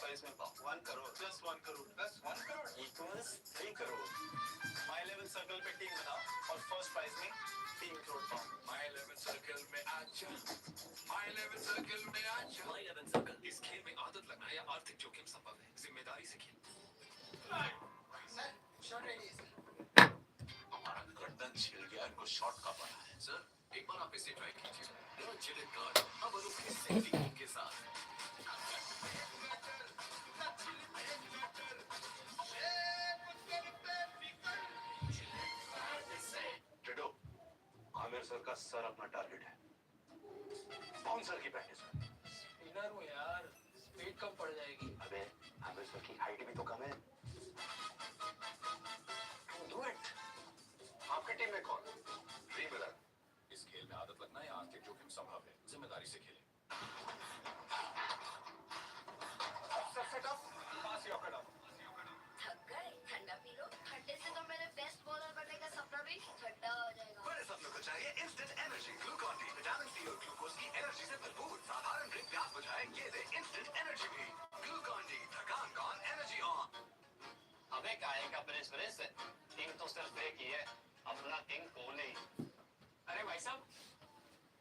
Price में पाओ 1 crore plus 1 crore plus 1 crore equals 3 crore. My 11 circle पे टीम बनाओ और फर्स्ट प्राइज में 3 करोड़ पाओ। माय 11 सर्कल में आजा, माय 11 सर्कल में आजा। माय 11 सर्कल, इस खेल में आदत लगना या आर्थिक जोखिम संभव है, जिम्मेदारी से खेल। सर शॉट रेडी है। हमारा गर्दन छिल गया, इनको शॉट का पड़ा है। सर एक बार आप इसे ट्राई कीजिए। नो जिलेट कार्ड अब अनोखी सेफ्टी के साथ। आमिर सर का सर अपना टारगेट है। कौन सर की प्रैक्टिस में? स्पिनर हूँ यार, स्पीड कम पड़ जाएगी। अबे आमिर सर की हाइट भी तो कम है। Do it. आपकी टीम में कौन? Dream eleven. इस खेल में आदत लगना या आर्थिक जोखिम संभव है, जिम्मेदारी से खेलें। सबसे टफ पास या कट ऑफ। थक गए? ठंडा पी लो। ठंडे से तो मेरे बेस्ट बॉलर बनने का सपना भी ठंडा हो जाएगा। बड़े सपनों को चाहिए instant energy. Glucon D vitamin C और ग्लूकोज की एनर्जी से भरपूर। साधारण ड्रिंक प्यास बुझाए, ये दे इंस्टेंट एनर्जी भी। ग्लूकॉन डी, थकान गॉन, एनर्जी ऑन। अबे काहे का प्रेस किंग तो सिर्फ एक ही है, अपना किंग कोहली। अरे भाई साहब,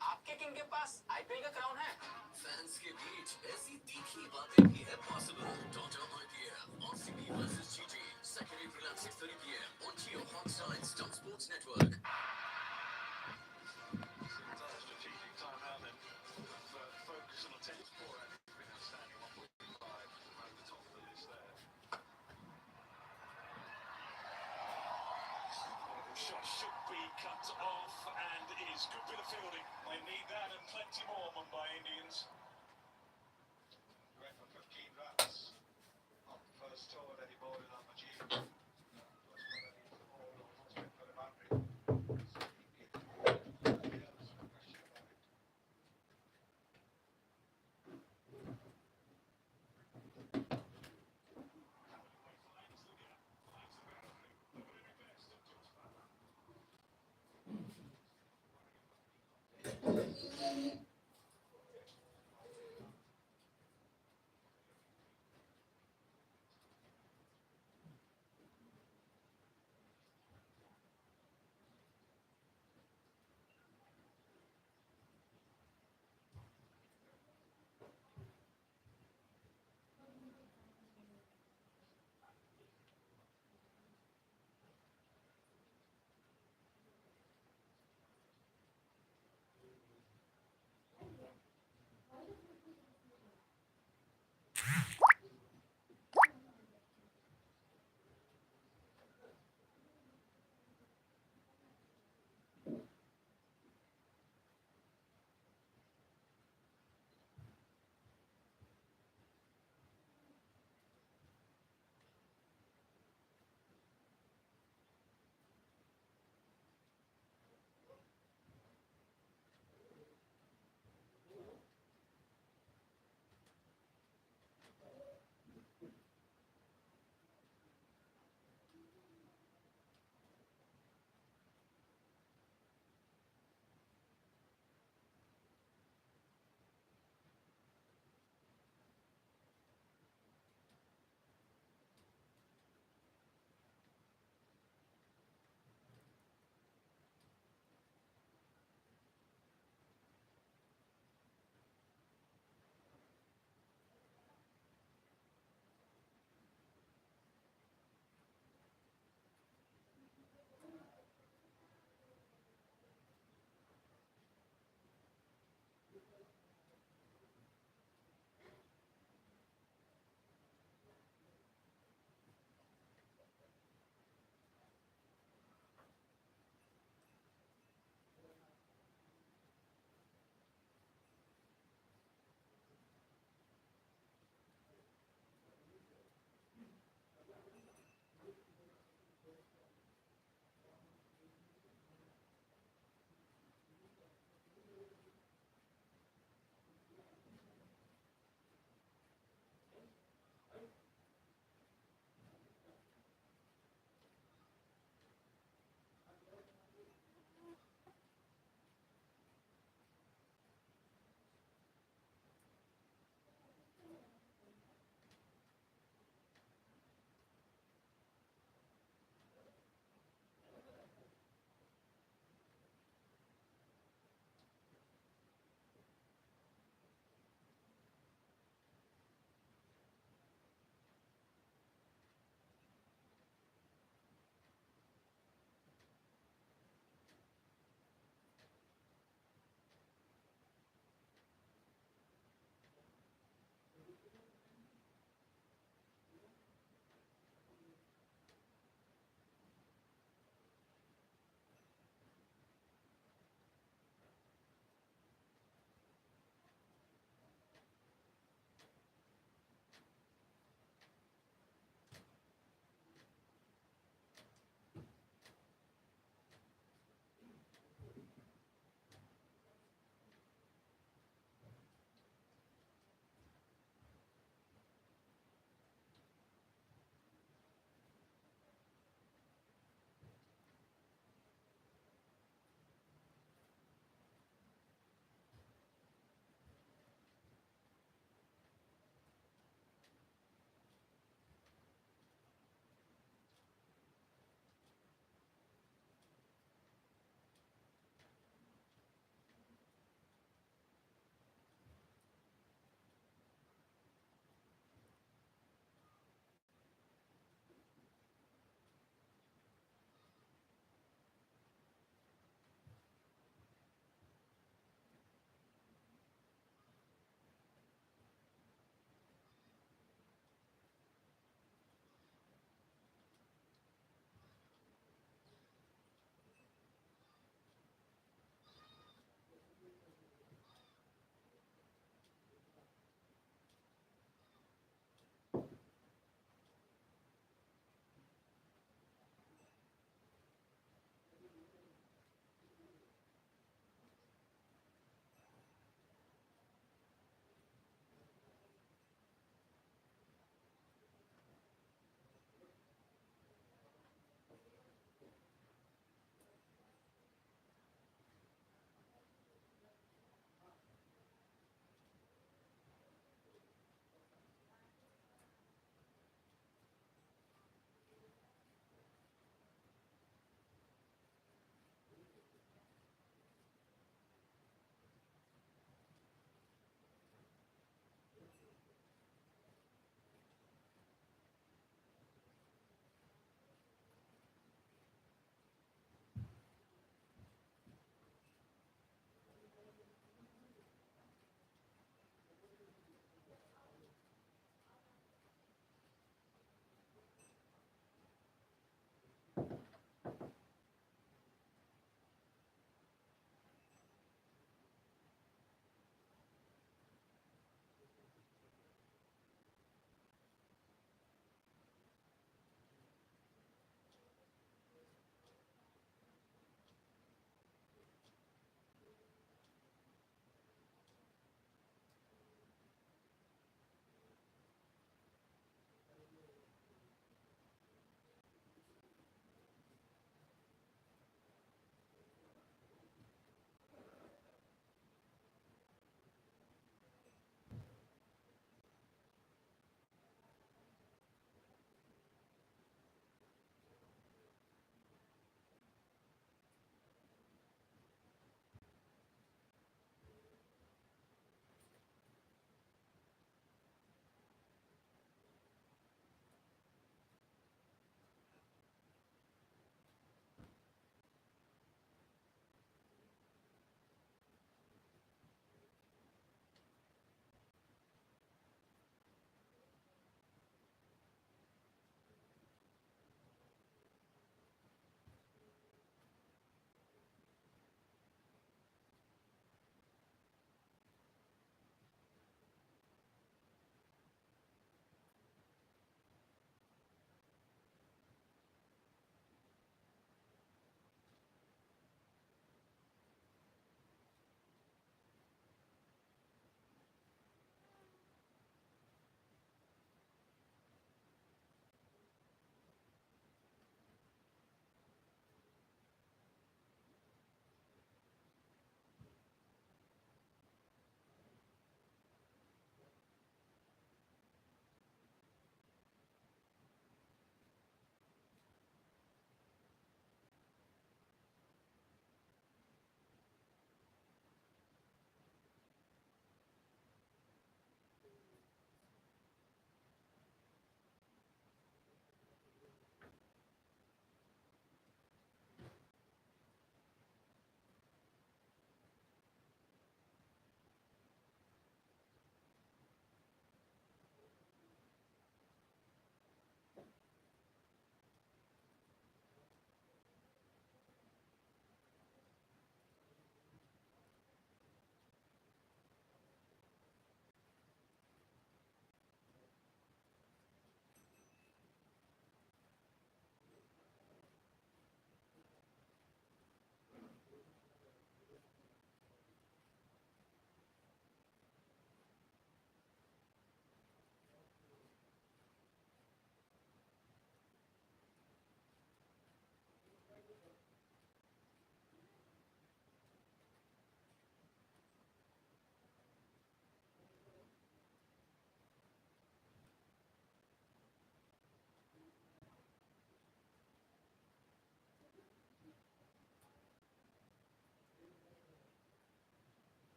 आपके किंग के पास आईपीएल का क्राउन है। फैंस के बीच ऐसी तीखी बातें भी है possible. Toto IPL RCB versus GT, second April at 6:30 p.m. on Jio Hotstar and Star Sports Network. Strategic timeout and focus on the tennis floor, and it's been outstanding. 1.5 right at the top of the list there. Shot should be cut off and is good bit of fielding. They need that and plenty more, Mumbai Indians. Went for 15 runs on the first tour that he bowled in Al-Majid.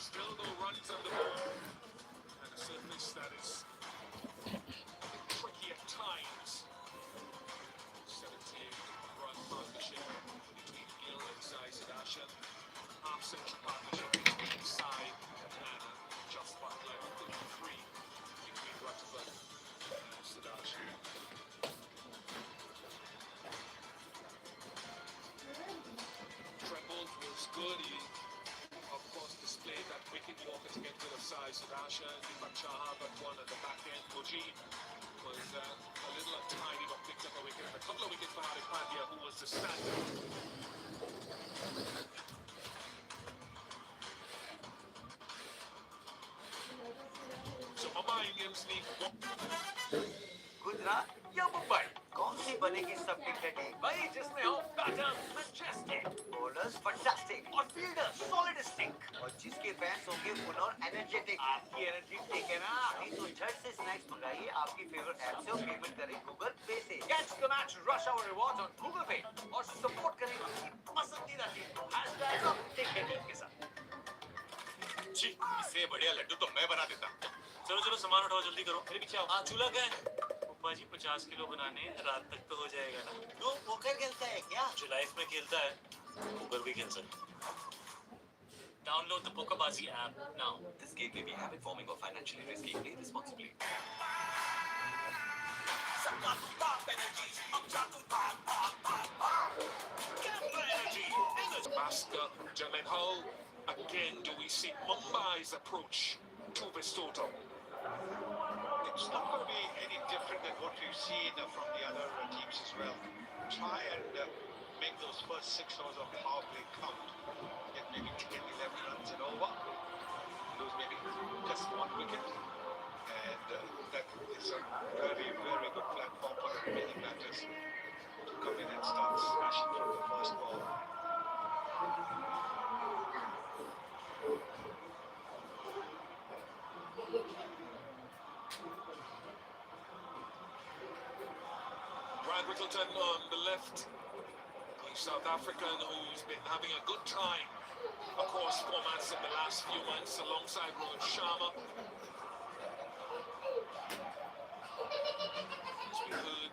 Still no runs on the board, and a surface that is tricky at times. 17-run partnership between Gill and Sai Sadashian. Half-century partnership between Sai and Just Butler. 33 between Rutherford and Sadashian. Trembled was good. He, of course, displayed that wicket walker to get rid of Sai Sadashian. Deepak Chahar got one at the back end. Mujib was a little untidy, but picked up a wicket. And a couple of wickets for Hardik Pandya, who was the standard. So Mumbai Indians need one. Gujarat या मुंबई कौन सी बनेगी सब टिकटें भाई जिसमें हो batter majestic bowlers fantastic और fielder सॉलिडिस्टिक और जिसके फैंस होंगे फुल और एनर्जेटिक आपकी एनर्जी टेक है ना नहीं तो झट से स्नैक्स मंगाइए आपकी फेवरेट ऐप से और पेमेंट करें गूगल पे से catch the match rush hour rewards on Google Pay और सपोर्ट करें अपनी पसंदीदा टीम को #टिकटेटिंग के साथ जी इससे बढ़िया लड्डू तो मैं बना देता। चलो चलो सामान उठाओ जल्दी करो मेरे पीछे आओ। हाँ चूल्हा क्या है पप्पा जी 50 किलो बनाने रात तक तो हो जाएगा ना तू पोकर खेलता है क्या जो लाइफ में खेलता है ऊपर भी खेल सकता Download the Pokerbazi app now. This game may be habit forming or financially risky. Play responsibly. Master Jamin Hull. Again, do we see Mumbai's approach to this total? It's not going to be any different than what we've seen from the other teams as well. Try and make those first 6 overs of power play count. Get maybe 10, 11 runs and over. Lose maybe just 1 wicket. And that is a very, very good platform for the remaining batters to come in and start smashing from the first ball. Brad Rickleton on the left. The South African who's been having a good time across formats in the last few months alongside Rohit Sharma. As we heard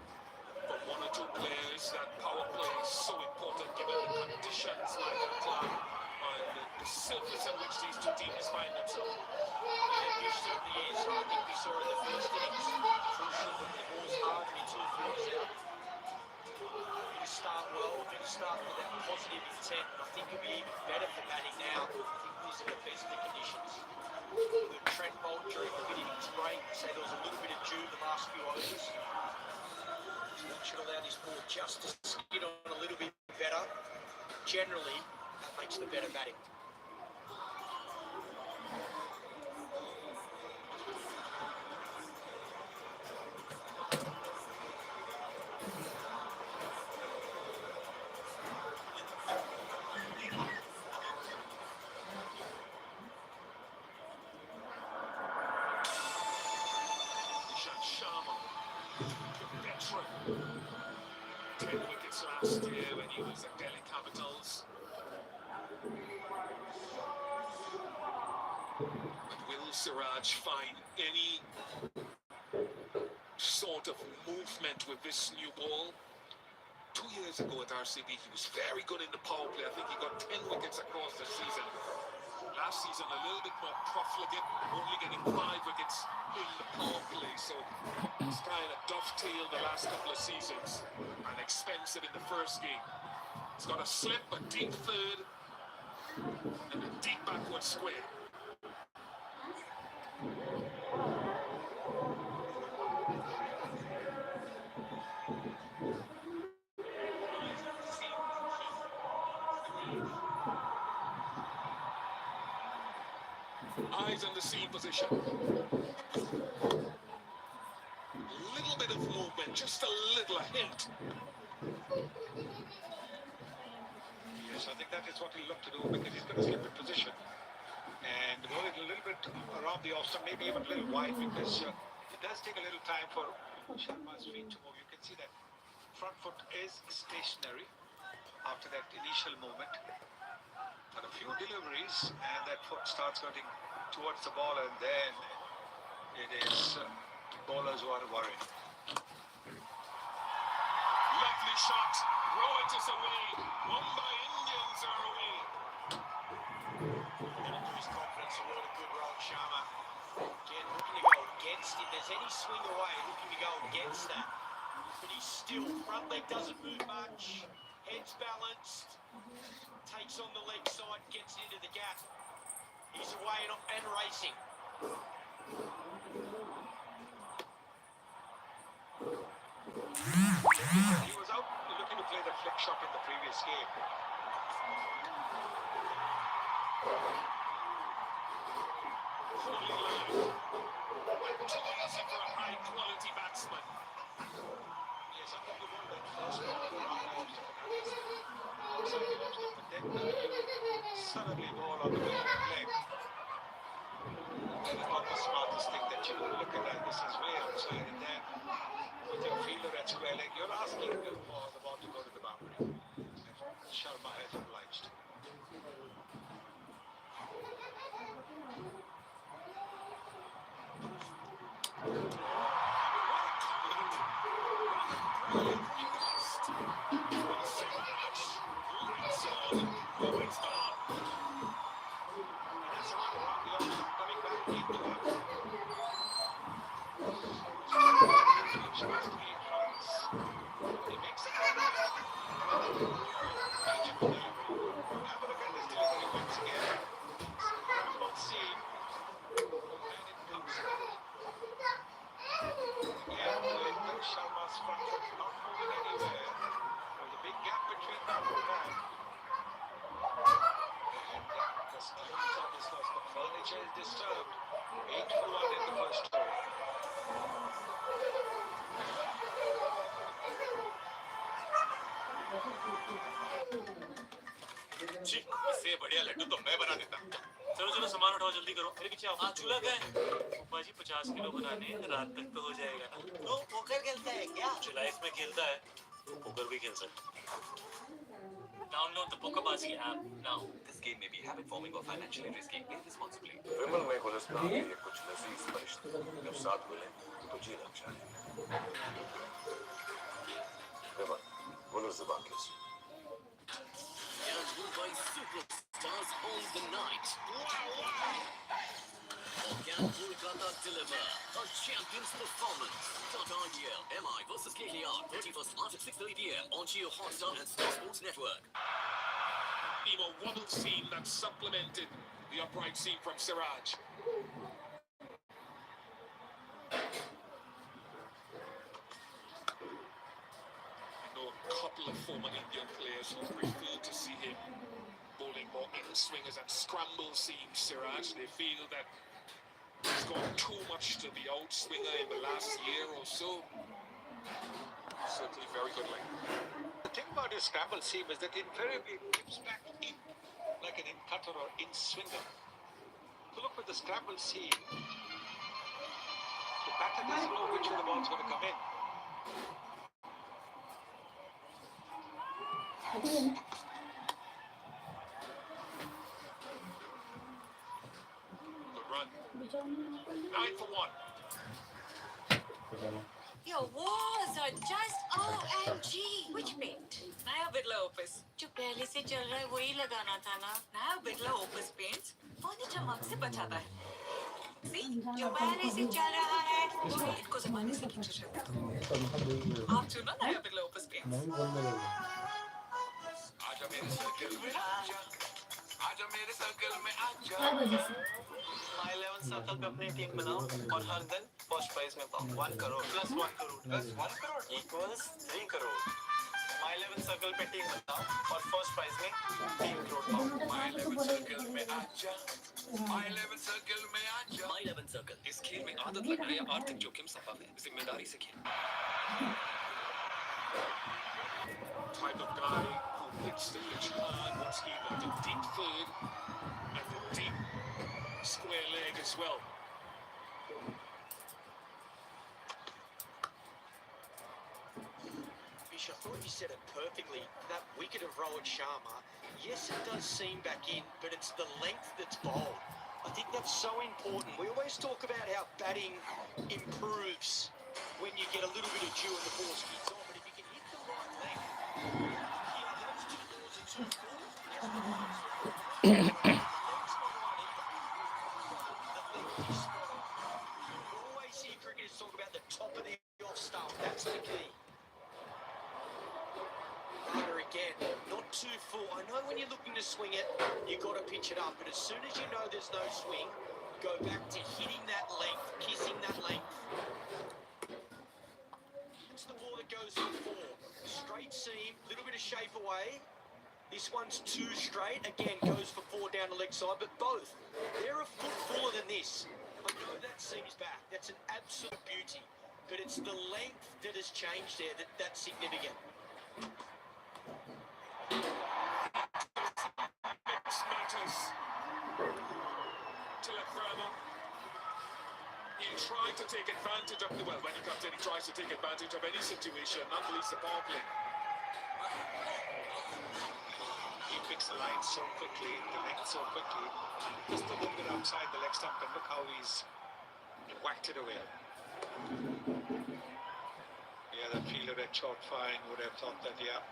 is that power play is so important given the conditions like that and the surface on which these two teams find themselves. And it certainly is. I think we saw in the first innings, crucial that the ball's hard and it's all throws out. Going to start well, going to start with that positive intent, and I think it'll be even better for batting now. I think these are the best of conditions. The Trent Bolt during the mid-innings break, say there was a little bit of dew the last few overs. So that should allow this ball just to skid on a little bit better. Generally, that makes the better batting. Veteran. 10 wickets last year when he was at Delhi Capitals. But will Siraj find any sort of movement with this new ball? 2 years ago at RCB, he was very good in the power play. I think he got 10 wickets across the season. Last season, a little bit more profligate, only getting 5 wickets in the power play. So it's kind of dovetailed the last couple of seasons and expensive in the first game. He's got a slip, a deep third, and a deep backward square. Eyes on the seam position. Little bit of movement, just a little, a hint. Yes, I think that is what he'll look to do because he's going to slip in position and roll it a little bit around the off stump, maybe even a little wide because it does take a little time for Sharma's feet to move. You can see that front foot is stationary after that initial movement. But a few deliveries and that foot starts getting towards the ball and then it is bowlers who are worried. Lovely shot. Rohit is away. Mumbai Indians are away. Into his confidence, a lot of good run, Sharma. Again, looking to go against it. There's any swing away, looking to go against that. But he's still, front leg doesn't move much. Head's balanced. Takes on the leg side, gets into the gap. He's away and racing. He was out looking to play the flick shot in the previous game. Fully loaded. Too easy for a high quality batsman. Yes, I think the one that first ball but then suddenly ball on the wing leg. That is not the smartest thing that you do. Look at that, this is way outside and then with your fielder at square leg, you're asking for the ball to go to the boundary. Sharma has obliged. Is disturbed. 8 for 1 in the first over. जी, इससे बढ़िया लड्डू तो मैं बना देता। चलो चलो सामान उठाओ, जल्दी करो। मेरे पीछे आओ। चूल्हा का है पापा जी, 50 किलो बनाने रात तक तो हो जाएगा ना। तो पोकर खेलता है क्या? जो लाइफ में खेलता है वो पोकर भी खेल सकता है। Download the PokerBaazi app now. This game may be habit forming or financially risky. Play responsibly. विमल में गुलिस्तान के कुछ लजीज फरिश्ते जब साथ मिले तो जी लग जाए। विमल, Olur Zubakis. And Mumbai superstars own the night. Or can Kolkata deliver a champion's performance? Tata IPL, MI versus KKR, 31st March at 6:30 p.m. on Jio Hotstar and Star Sports Network. A wobble seam that supplemented the upright seam from Siraj. I know a couple of former Indian players who prefer to see him bowling more in-swingers and scramble seams, Siraj. They feel that he's gone too much to the outswinger in the last year or so. Certainly very good length. The thing about his scramble seam is that invariably it keeps back in, like an in-cutter or in-swinger. So look with the scramble seam, the batter doesn't know which way the ball's going to come in. Good run. 9 for 1. Your walls are just OMG. Which paint? नया Birla opus जो पहले से चल रहा है वही लगाना था ना। नया बिरला ओपस पेंट पानी चमक से बचाता है। See? जो पहले से चल रहा है वो पेंट को जमाने से खींच सकता है। आप चुनो नया बिरला ओपस पेंट। आजा मेरे सर्कल में आजा, आजा मेरे सर्कल में आजा। My 11 सर्कल पे अपनी टीम बनाओ और हर दिन फर्स्ट प्राइज में पाओ 1 crore plus 1 crore plus 1 crore equals 3 crore. My 11 circle पे टीम बनाओ और फर्स्ट प्राइज में 3 करोड़ पाओ। My 11 सर्कल में आजा, My 11 सर्कल में आजा। My 11 Circle. इस खेल में आदत लगाए या आर्थिक जोखिम संभव है। जिम्मेदारी से खेलें। Type of guy who hits the pitch hard once he got a deep third and a deep square leg as well. Bish, I thought you said it perfectly. That wicket of Rohit Sharma, yes, it does seam back in, but it's the length that's bowled. I think that's so important. We always talk about how batting improves when you get a little bit of dew and the ball skids on, but if you can hit the right length, yeah, those 2 balls are too full. The leg's not right either. The length is spot on. You always hear cricketers talk about the top of the off stump. That's the key. Runner again, not too full. I know when you're looking to swing it, you've got to pitch it up, but as soon as you know there's no swing, go back to hitting that length, kissing that length. It's the ball that goes for 4. Straight seam, little bit of shape away. This one's too straight, again goes for 4 down the leg side, but both, they're a foot fuller than this. I know that seam's back, that's an absolute beauty, but it's the length that has changed there that's significant. Mix matters. Telegrama. He tried to take advantage of when he comes in, he tries to take advantage of any situation, not least the power play. He picks the line so quickly, the length so quickly. Just a little bit outside the leg stump, and look how he's whacked it away. Yeah, the fielder at short fine would have thought that, yeah,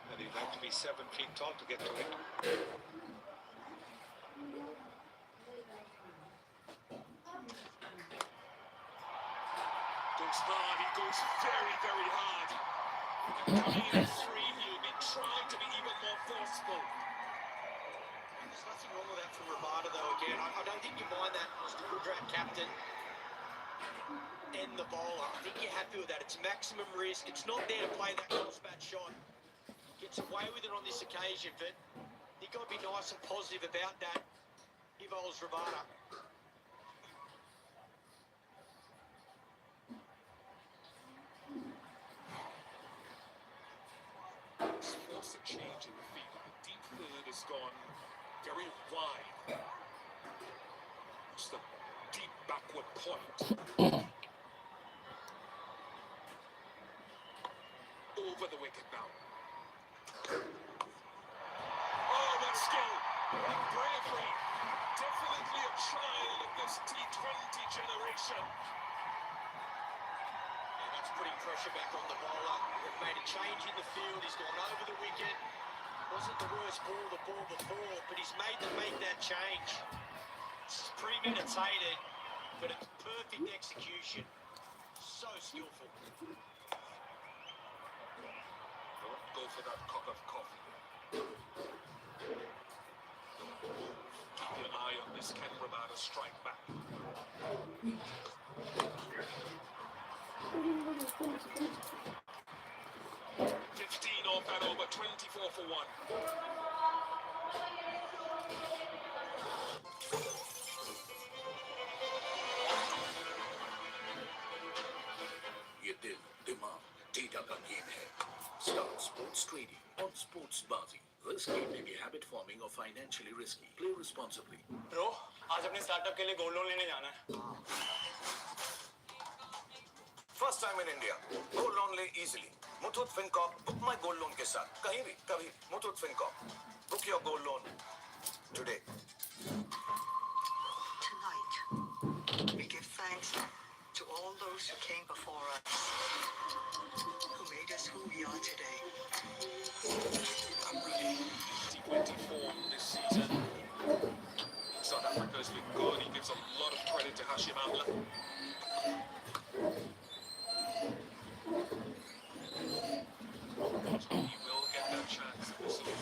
that he'd have to be 7 feet tall to get to it. Goes hard, he goes very, very hard. And coming in at 3, he'll be trying to be even more forceful. There's nothing wrong with that from Rabada though, again. I don't think you mind that as the Gujarat captain and the bowler. I think you're happy with that. It's maximum risk. It's not there to play that cross-bat shot. Gets away with it on this occasion, but you've got to be nice and positive about that if I was Rabada. It's forced a change in the field. The deep third has gone very wide. It's the deep backward point. Over the wicket now. Oh, what skill! What bravery! Definitely a child of this T20 generation. Yeah, that's pretty pressure back on the bowler. They've made a change in the field. He's gone over the wicket. Wasn't the worst ball before, but he's made them make that change. It's premeditated, but it's perfect execution. So skillful. Don't go for that cup of coffee. Keep an eye on this Ken Ramada strike back. 15 off that over, 24 for 1. ये दिल दिमाग data का game है star sports trading और sports बाजी risk game may be habit forming or financially risky play responsibly bro आज अपने startup के लिए गोल्ड लोन लेने जाना है first time in India gold loan ले easily Muthoot Fincorp book my gold loan के साथ कहीं भी कभी Muthoot Fincorp book your gold loan today Tonight, we give thanks to all those who came before us, who made us who we are today. I'm ready. T20 form this season. South Africa has been good. He gives a lot of credit to Hashim Amla. So he will get that chance this year.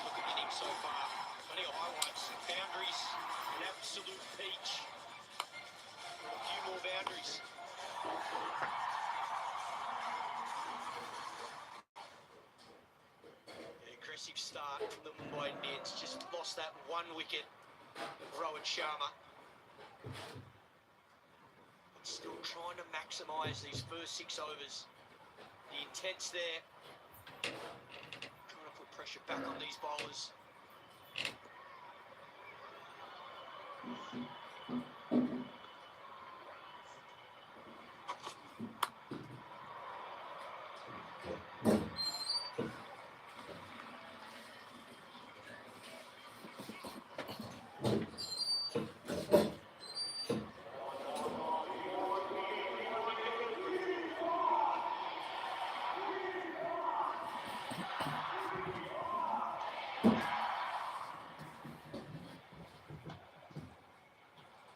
Look at innings so far. Plenty of highlights. Boundaries. An absolute peach. A few more boundaries. An aggressive start from the Mumbai Indians. Just lost that one wicket. Rohit Sharma. But still trying to maximise these first 6 overs. The intent's there. Trying to put pressure back on these bowlers.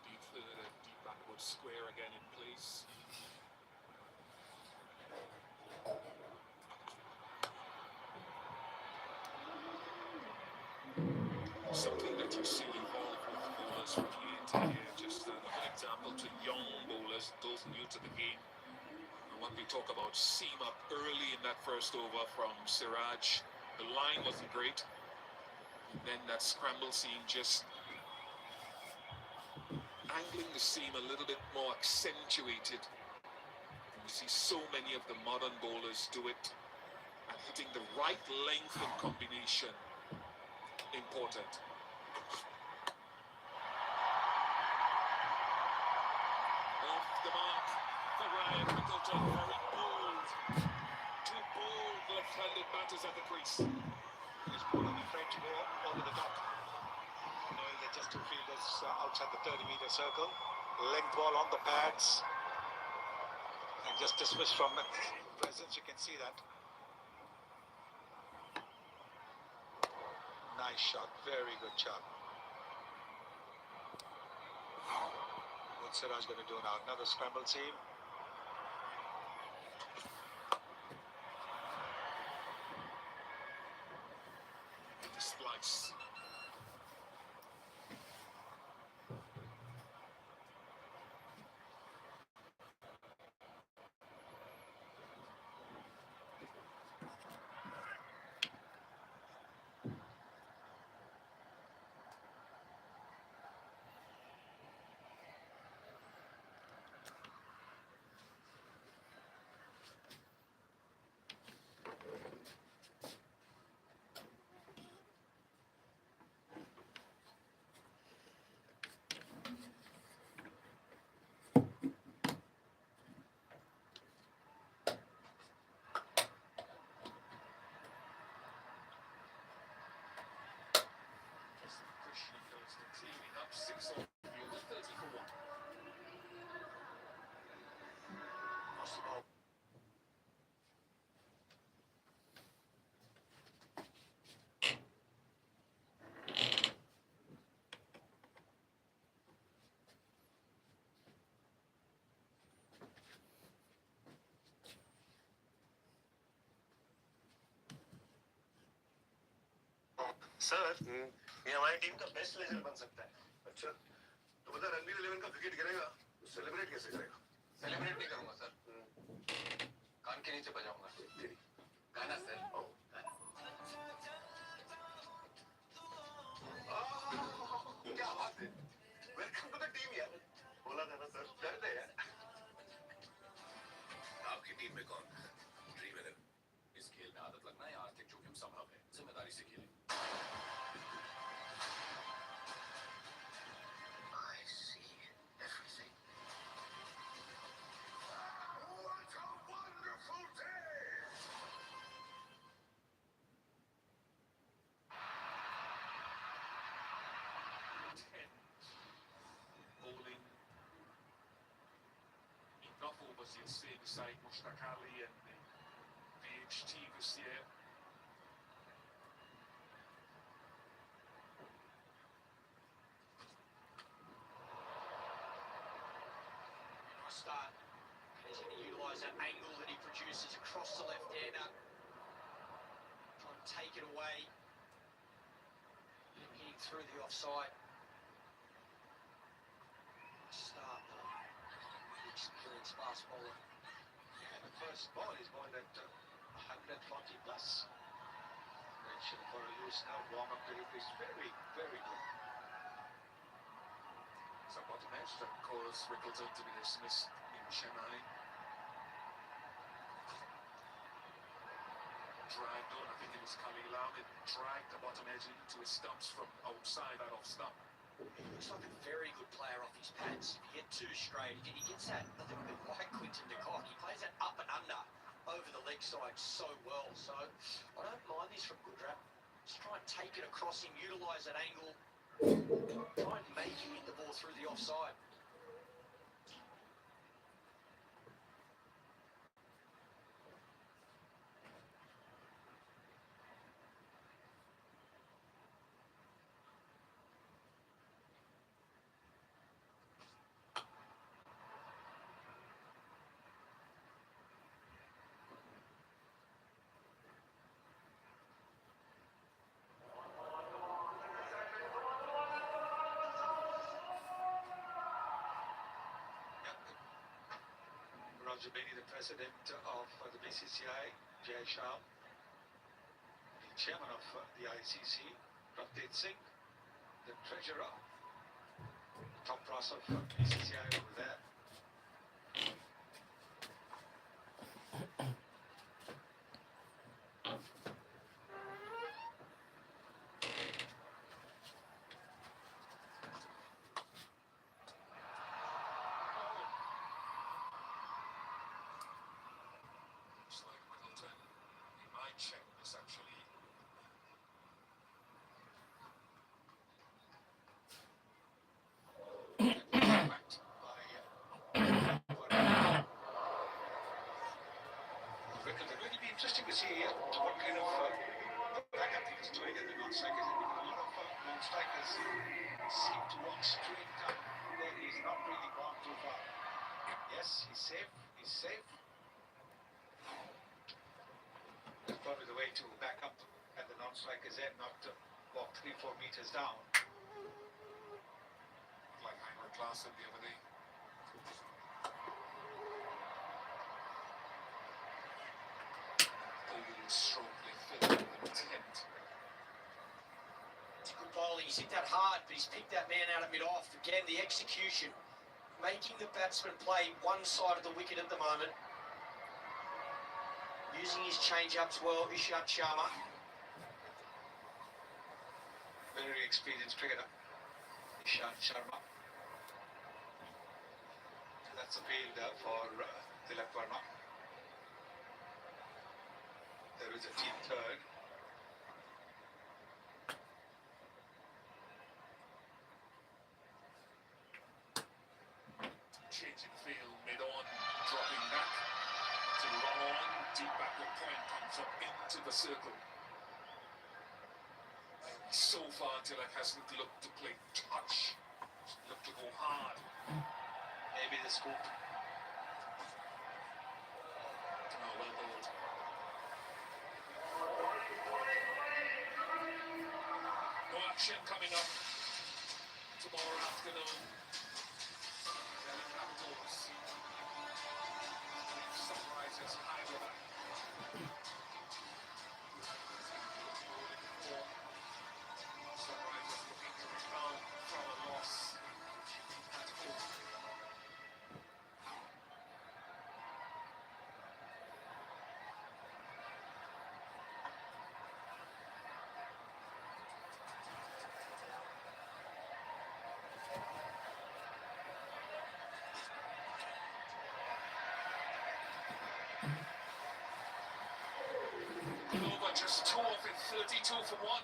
Deep third and deep backward square again in place. Something that you see evolve with bowlers from year to year. Just another example to young bowlers, those new to the game. And when we talk about seam up early in that first over from Siraj, the line wasn't great. Then that scramble seam just angling the seam a little bit more accentuated. You see so many of the modern bowlers do it, and hitting the right length and combination important. Off the mark for Ryan Middleton, very bold. Two bold left-handed batters at the crease. He's more than afraid to go over the top. Knowing that just 2 fielders outside the 30-meter circle. Length ball on the pads. And just dismissed from presence, you can see that. Nice shot, very good shot. What's Siraj going to do now? Another scramble seam. The splice. Sir ये हमारी team का best legend बन सकता है. अच्छा तो बता रणबीर 11 का विकेट गिरेगा तो सेलिब्रेट कैसे करेगा? सेलिब्रेट नहीं करूंगा सर. कान के नीचे बजाऊंगा. तेरी गाना सर. क्या बात है. वेलकम टू द टीम यार. बोला था ना सर डरते यार. आपकी टीम में कौन है? ड्रीम 11. इस खेल में आदत लगना या आर्थिक जोखिम संभव है. जिम्मेदारी से खेलें. I see everything. What a wonderful day! Bowling. Enough overs you'll say beside Mushtaq Ali and the VHT this year. Nice start. He's going to utilise that angle that he produces across the left-hander. Try and take it away. Getting through the offside. Nice start. Experienced fast bowler. And the first ball is bowled at 140 plus. Mention for a loose now, warm-up delivery is very, very good. It's a bottom edge that caused Rickleton to be dismissed in Chennai. Dragged on, I think it was Khalil Ahmed, dragged the bottom edge into his stumps from outside that off stump. He looks like a very good player off his pads. If you get two straight, he gets that a little bit like Quinton de Kock. He plays that up and under over the leg side so well. So I don't mind this from Goodrap. Just try and take it across him, utilise that angle. Try and make him hit the ball through the offside. Roger Beatty, the president of the BCCI, Jay Shah, the chairman of the ICC, Ravdeep Singh, the treasurer, top brass of BCCI over there. Looks like Rickleton, he might check this actually. Backed by Rickleton. It'll be interesting to see what kind of backup he is doing at the non-strikers. A lot of non-strikers seem to walk straight up. Then he's not really gone too far. Yes, he's safe. He's safe. That's probably the way to back up at the non-strikers end, not to walk 3-4 meters down. Like Heinrich Klaassen the other day. Bowling strongly filled with intent. It's good bowling. He's hit that hard, but he's picked that man out at mid-off. Again, the execution, making the batsman play one side of the wicket at the moment. Using his change-ups well, Ishant Sharma. Very experienced cricketer, Ishant Sharma. That's a field for Tilak Verma. There is a team third. Changing field mid-on, dropping back to long on, deep backward point comes up into the circle. So far, Tilak hasn't looked to play touch, looked to go hard. Maybe the scoop. Oh, well bowled. action coming up tomorrow afternoon. Delhi Capitals, Sunrisers Hyderabad. Sunrisers looking to rebound from a loss at home. Over just 2 off it, 32 for 1.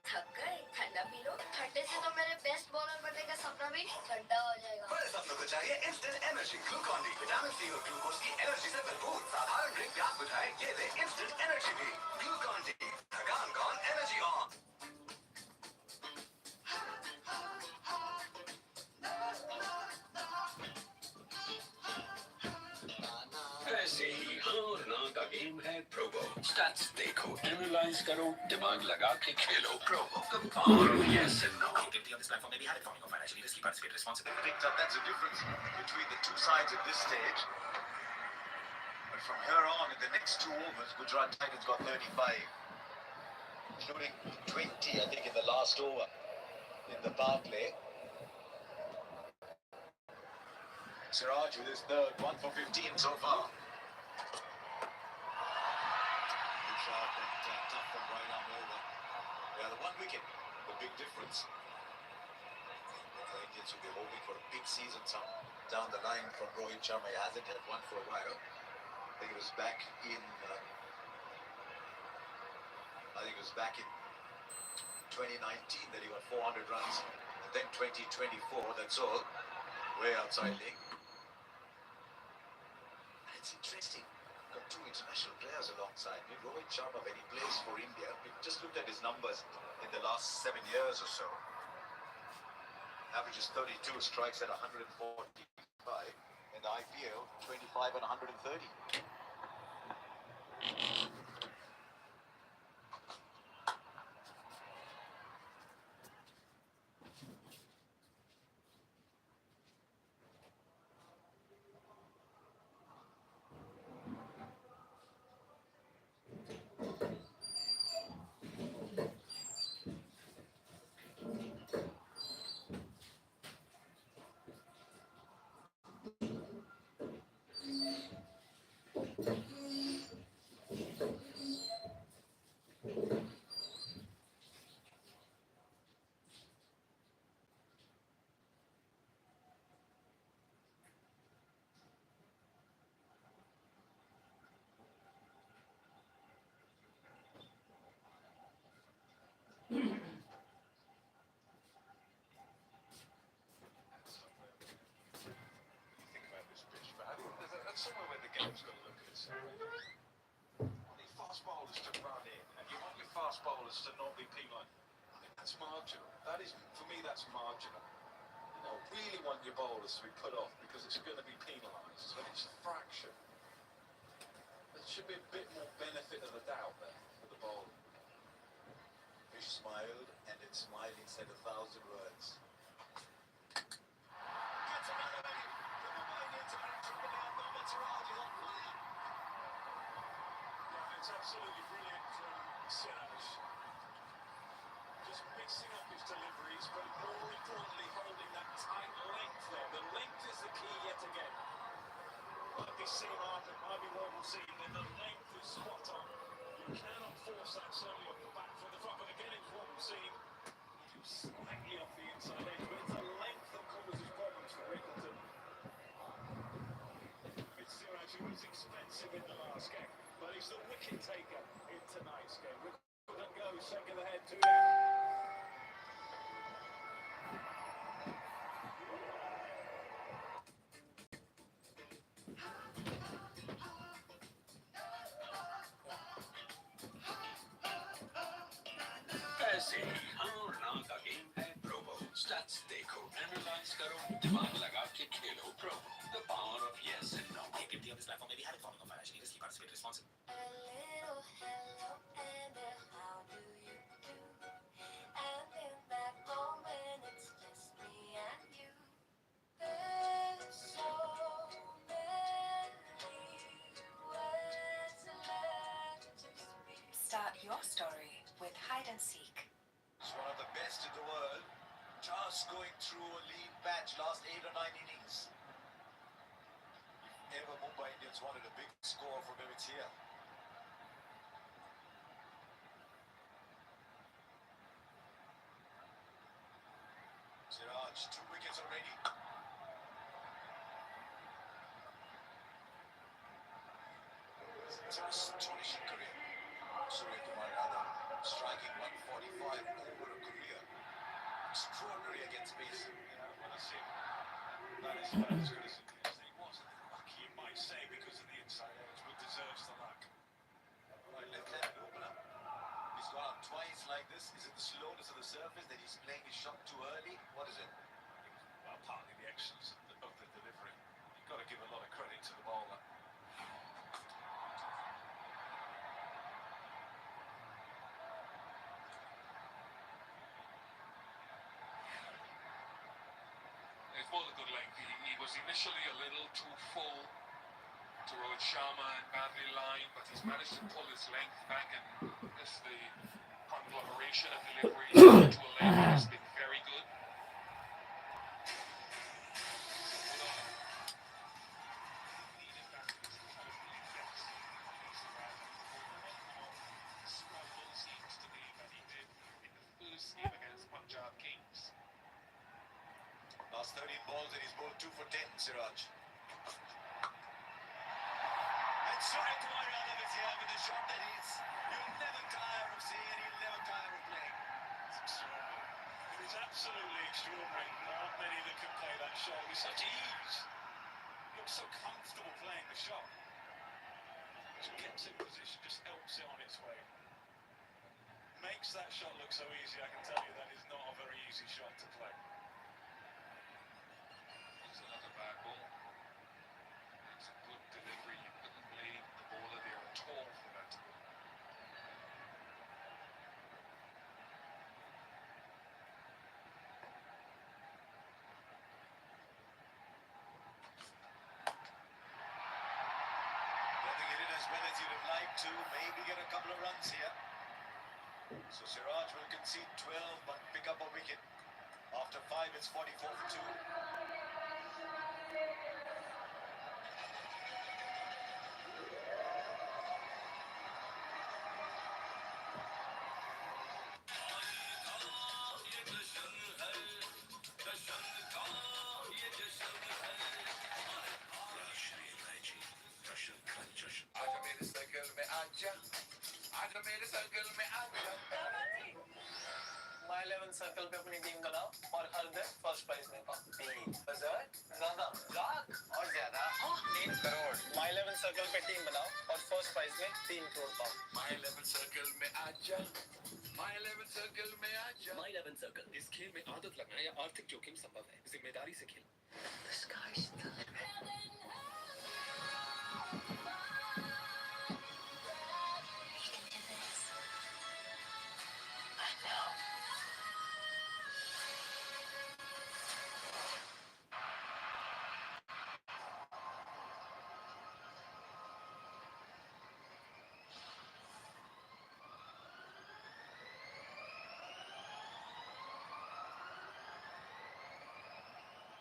थक गए ठंडा P low ठंडे से तो मेरे best bowler बनने का सपना भी ठंडा हो जाएगा बड़े सपनों को चाहिए instant energy Glucon D vitamin C और ग्लूकोज की एनर्जी से भरपूर साधारण ड्रिंक प्यास बुझाए ये दे इंस्टेंट एनर्जी भी ग्लूकॉन डी थकान गॉन एनर्जी ऑन ऐसे ही हाँ और ना का गेम है प्रोबो स्टैट्स देखो एनालाइज करो दिमाग लगा के खेलो Probo the power of yes and no Activity on this platform may be habit forming or financially risky. Participate responsibly. Picked up. That's the difference between the two sides at this stage. But from here on, in the next 2 overs, Gujarat Titans got 35, including 20, I think, in the last over in the power play. Siraj with his third, 1 for 15 so far. Good shot and tough from right arm over. Yeah, the 1 wicket, the big difference. The Indians will be hoping for a big season some down the line from Rohit Sharma. He hasn't had one for a while. I think it was back in 2019 that he got 400 runs, and then 2024. That's all, way outside league. And it's interesting. Got 2 international players alongside me. Rohit Sharma, when he plays for India, we just looked at his numbers in the last 7 years or so. Averages 32, strikes at 145. In the IPL, 25 and 130. Somewhere where the game's got to look at. You want your fast bowlers to run in, and you want your fast bowlers to not be penalised. I think that's marginal. That is, for me, that's marginal. You know, really want your bowlers to be put off because it's going to be penalised, but it's a fraction. There should be a bit more benefit of the doubt there for the bowler. Fish smiled, and it smiled said 1,000 words. Gets another one. The Mumbai Indians are tripping down Mohammad Siraj is on fire. Yeah, it's absolutely brilliant from Siraj. Just mixing up his deliveries, but more importantly, holding that tight length there. The length is the key yet again. Might be seen hard, it might be well seen, but the length is spot on. You cannot force that certainly off the back from the front, but again, it's well seen. Slightly off the inside edge, but it's the length that causes problems for Rickleton. It's Siraj who was expensive in the last game, but he's the wicket taker in tonight's game. Rickleton goes second ahead to him. ऐसे ही हाँ और ना का game है Probo stats देखो analyse करो दिमाग लगा के खेलो Probo the power of yes and hide and seek. He's one of the best in the world. Just going through a lean patch last 8 or 9 innings. If ever Mumbai Indians wanted a big score from him, it's here. Siraj, 2 wickets already. It's an astonishing career. Surya Kumar Yadav striking 145 over a career. Extraordinary against pace. Yeah, well, I see. That is about as good as it is. He was a little lucky, you might say, because of the inside edge, but deserves the luck. Right, left-handed opener. He's gone out twice like this. Is it the slowness of the surface that he's playing his shot too early? What is it? Well, partly the excellence of the delivery. You've got to give a lot of credit to the bowler. It's bowled a good length. He was initially a little too full to Rohit Sharma and badly lined, but he's managed to pull his length back, and this the conglomeration of delivery to a length has been very good. Needed that to totally fix scramble seems to be that he did in the first game against Punjab Kings. Last 13 balls and he's bowled 2 for 10, Siraj. And Surya Kumar Yadav is here with a shot that you'll never tire of seeing and he'll never tire of playing. It's extraordinary. It is absolutely extraordinary. There aren't many that can play that shot with such ease. He looks so comfortable playing the shot. Just gets in position, just helps it on its way. Makes that shot look so easy, I can tell you that is not a very easy shot to play. It's another bad ball. It's a good delivery. You couldn't blame the bowler there at all for that. Doesn't hit it as well as you'd have liked to. Maybe get a couple of runs here. So Siraj will concede 12 but pick up a wicket. After 5, it's 44 for 2. आजा मेरे circle में आजा आजा मेरे circle में आजा My 11 circle पे अपनी टीम बनाओ और हर दिन फर्स्ट प्राइज में पाओ 3,000 ज्यादा लाख और ज्यादा 3 करोड़ My 11 सर्कल पे टीम बनाओ और फर्स्ट प्राइज में 3 करोड़ पाओ My 11 सर्कल में आजा My 11 सर्कल में आजा My 11 सर्कल इस खेल में आदत लगना या आर्थिक जोखिम संभव है जिम्मेदारी से खेल The sky's the limit. We can do this. I know.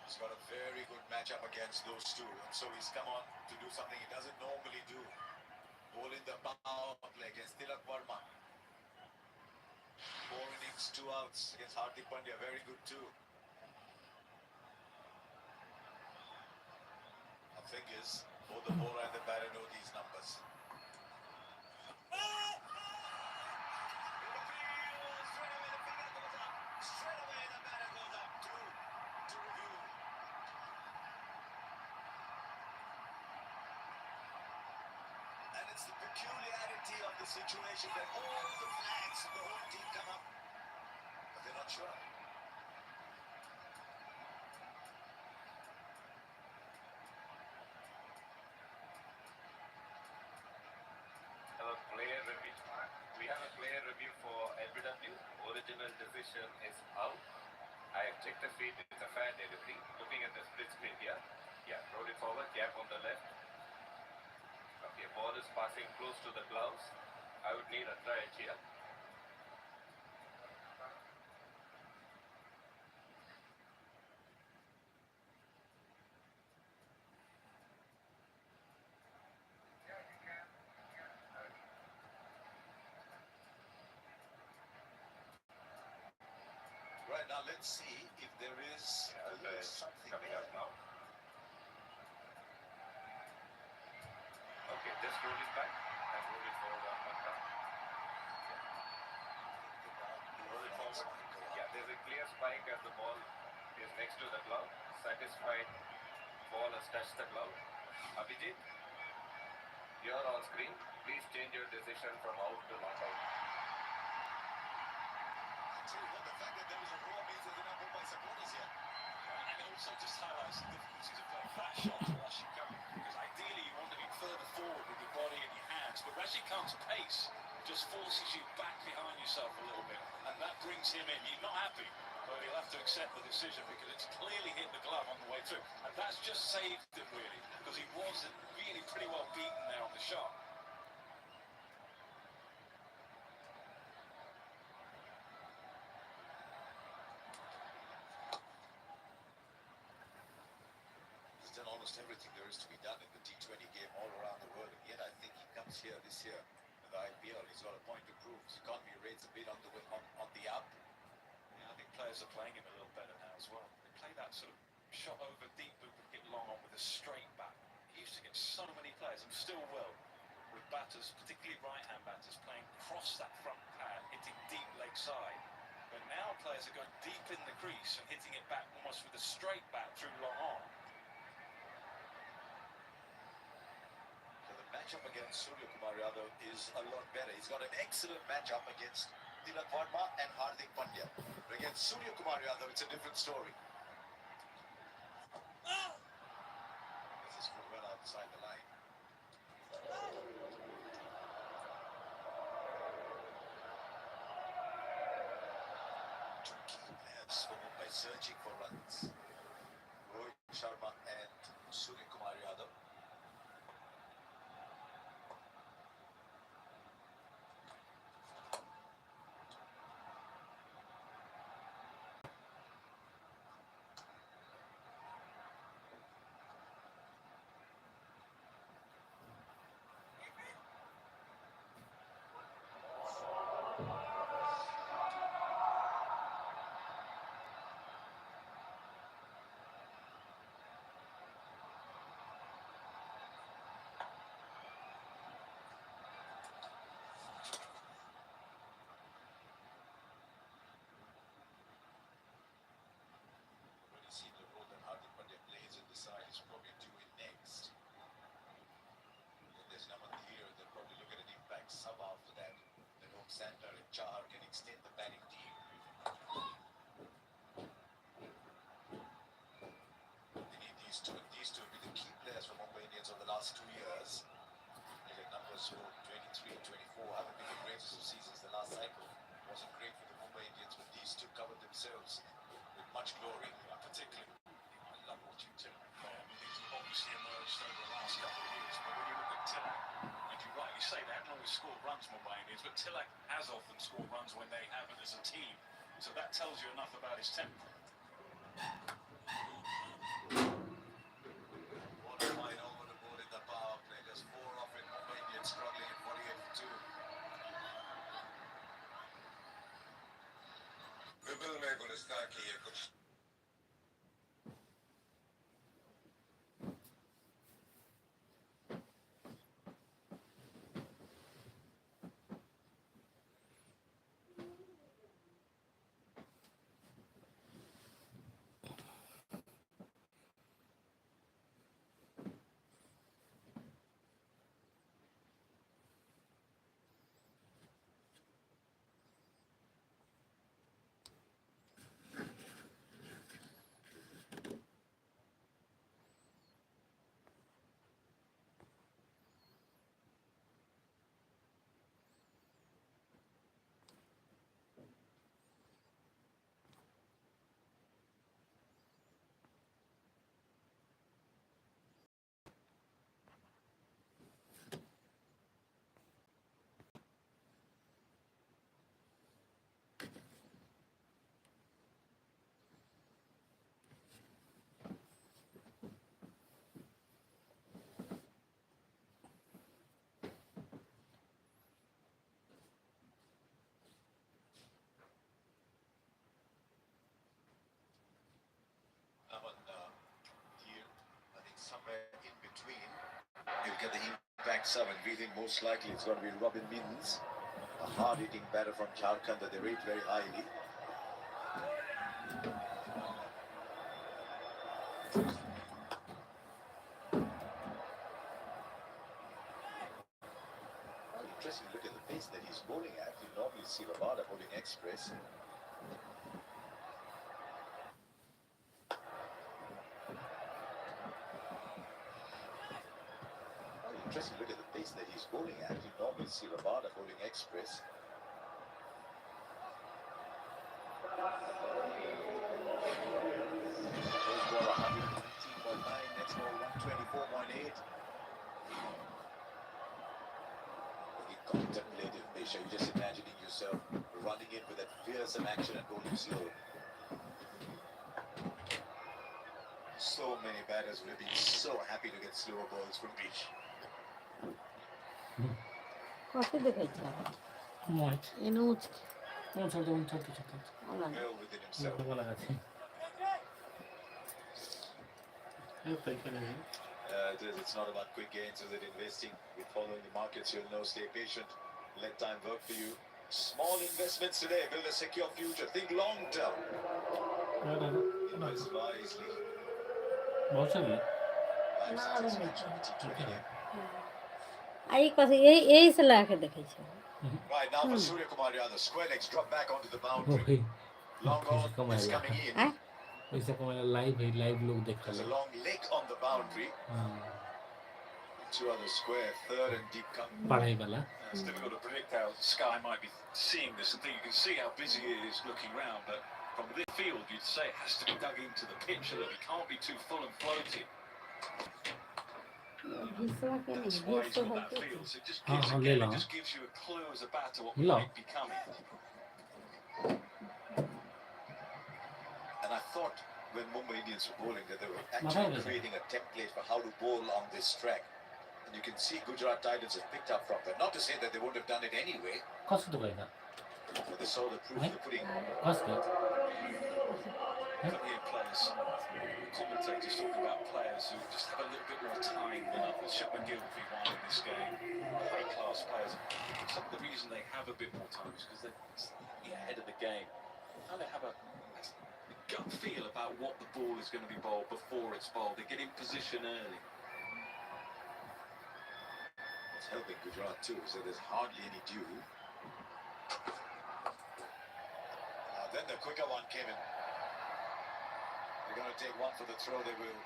He's got a very good matchup against those two, and so he's come on to do something he doesn't normally do. Bowl in the power play against Tilak Verma. 4 innings, 2 outs against Hardik Pandya, very good too. The thing is, both the bowler and the batter know these numbers. Straight away the batter goes up to review. And it's the peculiarity of the situation that all the flags from the home team come up, but they're not sure. Player review. We have a player review for LBW. Original decision is out. I have checked the feed. It's a fair delivery. Looking at the split screen here. Yeah, roll it forward. Gap on the left. Okay, ball is passing close to the gloves. I would need a try edge here. Now let's see if there is something coming there. up now. Okay, just roll it back and roll it forward one more time. Roll it forward. Yeah, there's a clear spike as the ball is next to the glove. Satisfied ball has touched the glove. Abhijit, you're on screen. Please change your decision from out to not out. I tell you what, the fact that there was a raw means there's enough Mumbai supporters here. And it also just highlights the difficulties of playing flat shots with Rashid Khan. Because ideally you want to be further forward with your body and your hands, but Rashid Khan's pace just forces you back behind yourself a little bit, and that brings him in. He's not happy, but he'll have to accept the decision because it's clearly hit the glove on the way through, and that's just saved him really, because he was really pretty well beaten there on the shot. He's done almost everything there is to be done in the T20 game all around the world, and yet I think he comes here this year in the IPL. He's got a point to prove. His economy rates a bit on the up. Yeah, I think players are playing him a little better now as well. They play that sort of shot over deep but hit long on with a straight back. He used to get so many players, and still will, with batters, particularly right-hand batters, playing across that front pad, hitting deep leg side. But now players are going deep in the crease and hitting it back almost with a straight back through long on. So the matchup against Surya Kumar Yadav is a lot better. He's got an excellent matchup against Tilak Verma and Hardik Pandya. But against Surya Kumar Yadav, it's a different story. This is good run outside the line. Two key players for Mumbai searching for runs. Rohit Sharma and Surya Kumar Yadav. Already seen the role that Hardik Pandya plays in the side. He's probably due in next. Then there's Naman here. They'll probably look at an impact sub after that. Then Om Santner and Chahar can extend the batting team. They need these two, and these two have been the key players for Mumbai Indians over the last 2 years. Their numbers for 23 and 24 haven't been the greatest of seasons. The last cycle wasn't great for the Mumbai Indians, but these two covered themselves with much glory, particularly. I love watching Tilak play. I mean, he's obviously emerged over the last couple of years, but when you look at Tilak, and you rightly say they haven't always scored runs, Mumbai Indians, but Tilak has often scored runs when they haven't as a team. So that tells you enough about his temperament. What a fine over the board in the power play. Just 4 off it. Mumbai Indians struggling at 48 for 2. विपुल में गुलिस्तान की ये कुछ at the impact sub, and we think most likely it's going to be Robin Mins, a hard-hitting batter from Jharkhand that they rate very highly. Interesting look at the pace that he's bowling at. You normally see Rabada bowling express. Interesting look at the pace that he's bowling at. You normally see Rabada bowling express. First ball 119.9, next ball 124.8. Contemplative measure. You're just imagining yourself running in with that fearsome action and bowling slow. So many batters would have been so happy to get slower balls from Beach. Coffee দেখাইছে এনে উচকি Well within himself. It's not about quick gains, is it? Investing with following the markets, you'll know. Stay patient. Let time work for you. Small investments today build a secure future. Think long term. Invest wisely. এই কথা এই সেলাকে দেখাইছে Right now for Surya Kumar Yadav, the square legs drop back onto the boundary. Long on is coming in. There's a long leg on the boundary. Two other square, third and deep cut. It's difficult to predict how Sky might be seeing this and think. You can see how busy he is looking round, but from this field you'd say it has to be dug into the pitch so that it can't be too full and floating. That's why he's got that field. So it just gives, again, it just gives you a clue as a batter what might be coming. And I thought when Mumbai Indians were bowling that they were actually creating a template for how to bowl on this track. And you can see Gujarat Titans have picked up from that. Not to say that they wouldn't have done it anyway, but they saw the proof of the pudding. Come here, players. Commentators talking about players who just have a little bit more time than others. Shubman Gill will be one in this game. High-class players. Some of the reason they have a bit more time is because they're ahead of the game. And they have a gut feel about what the ball is going to be bowled before it's bowled. They get in position early. It's helping Gujarat too, so there's hardly any dew. Then the quicker one came in. They're going to take one for the throw, they will.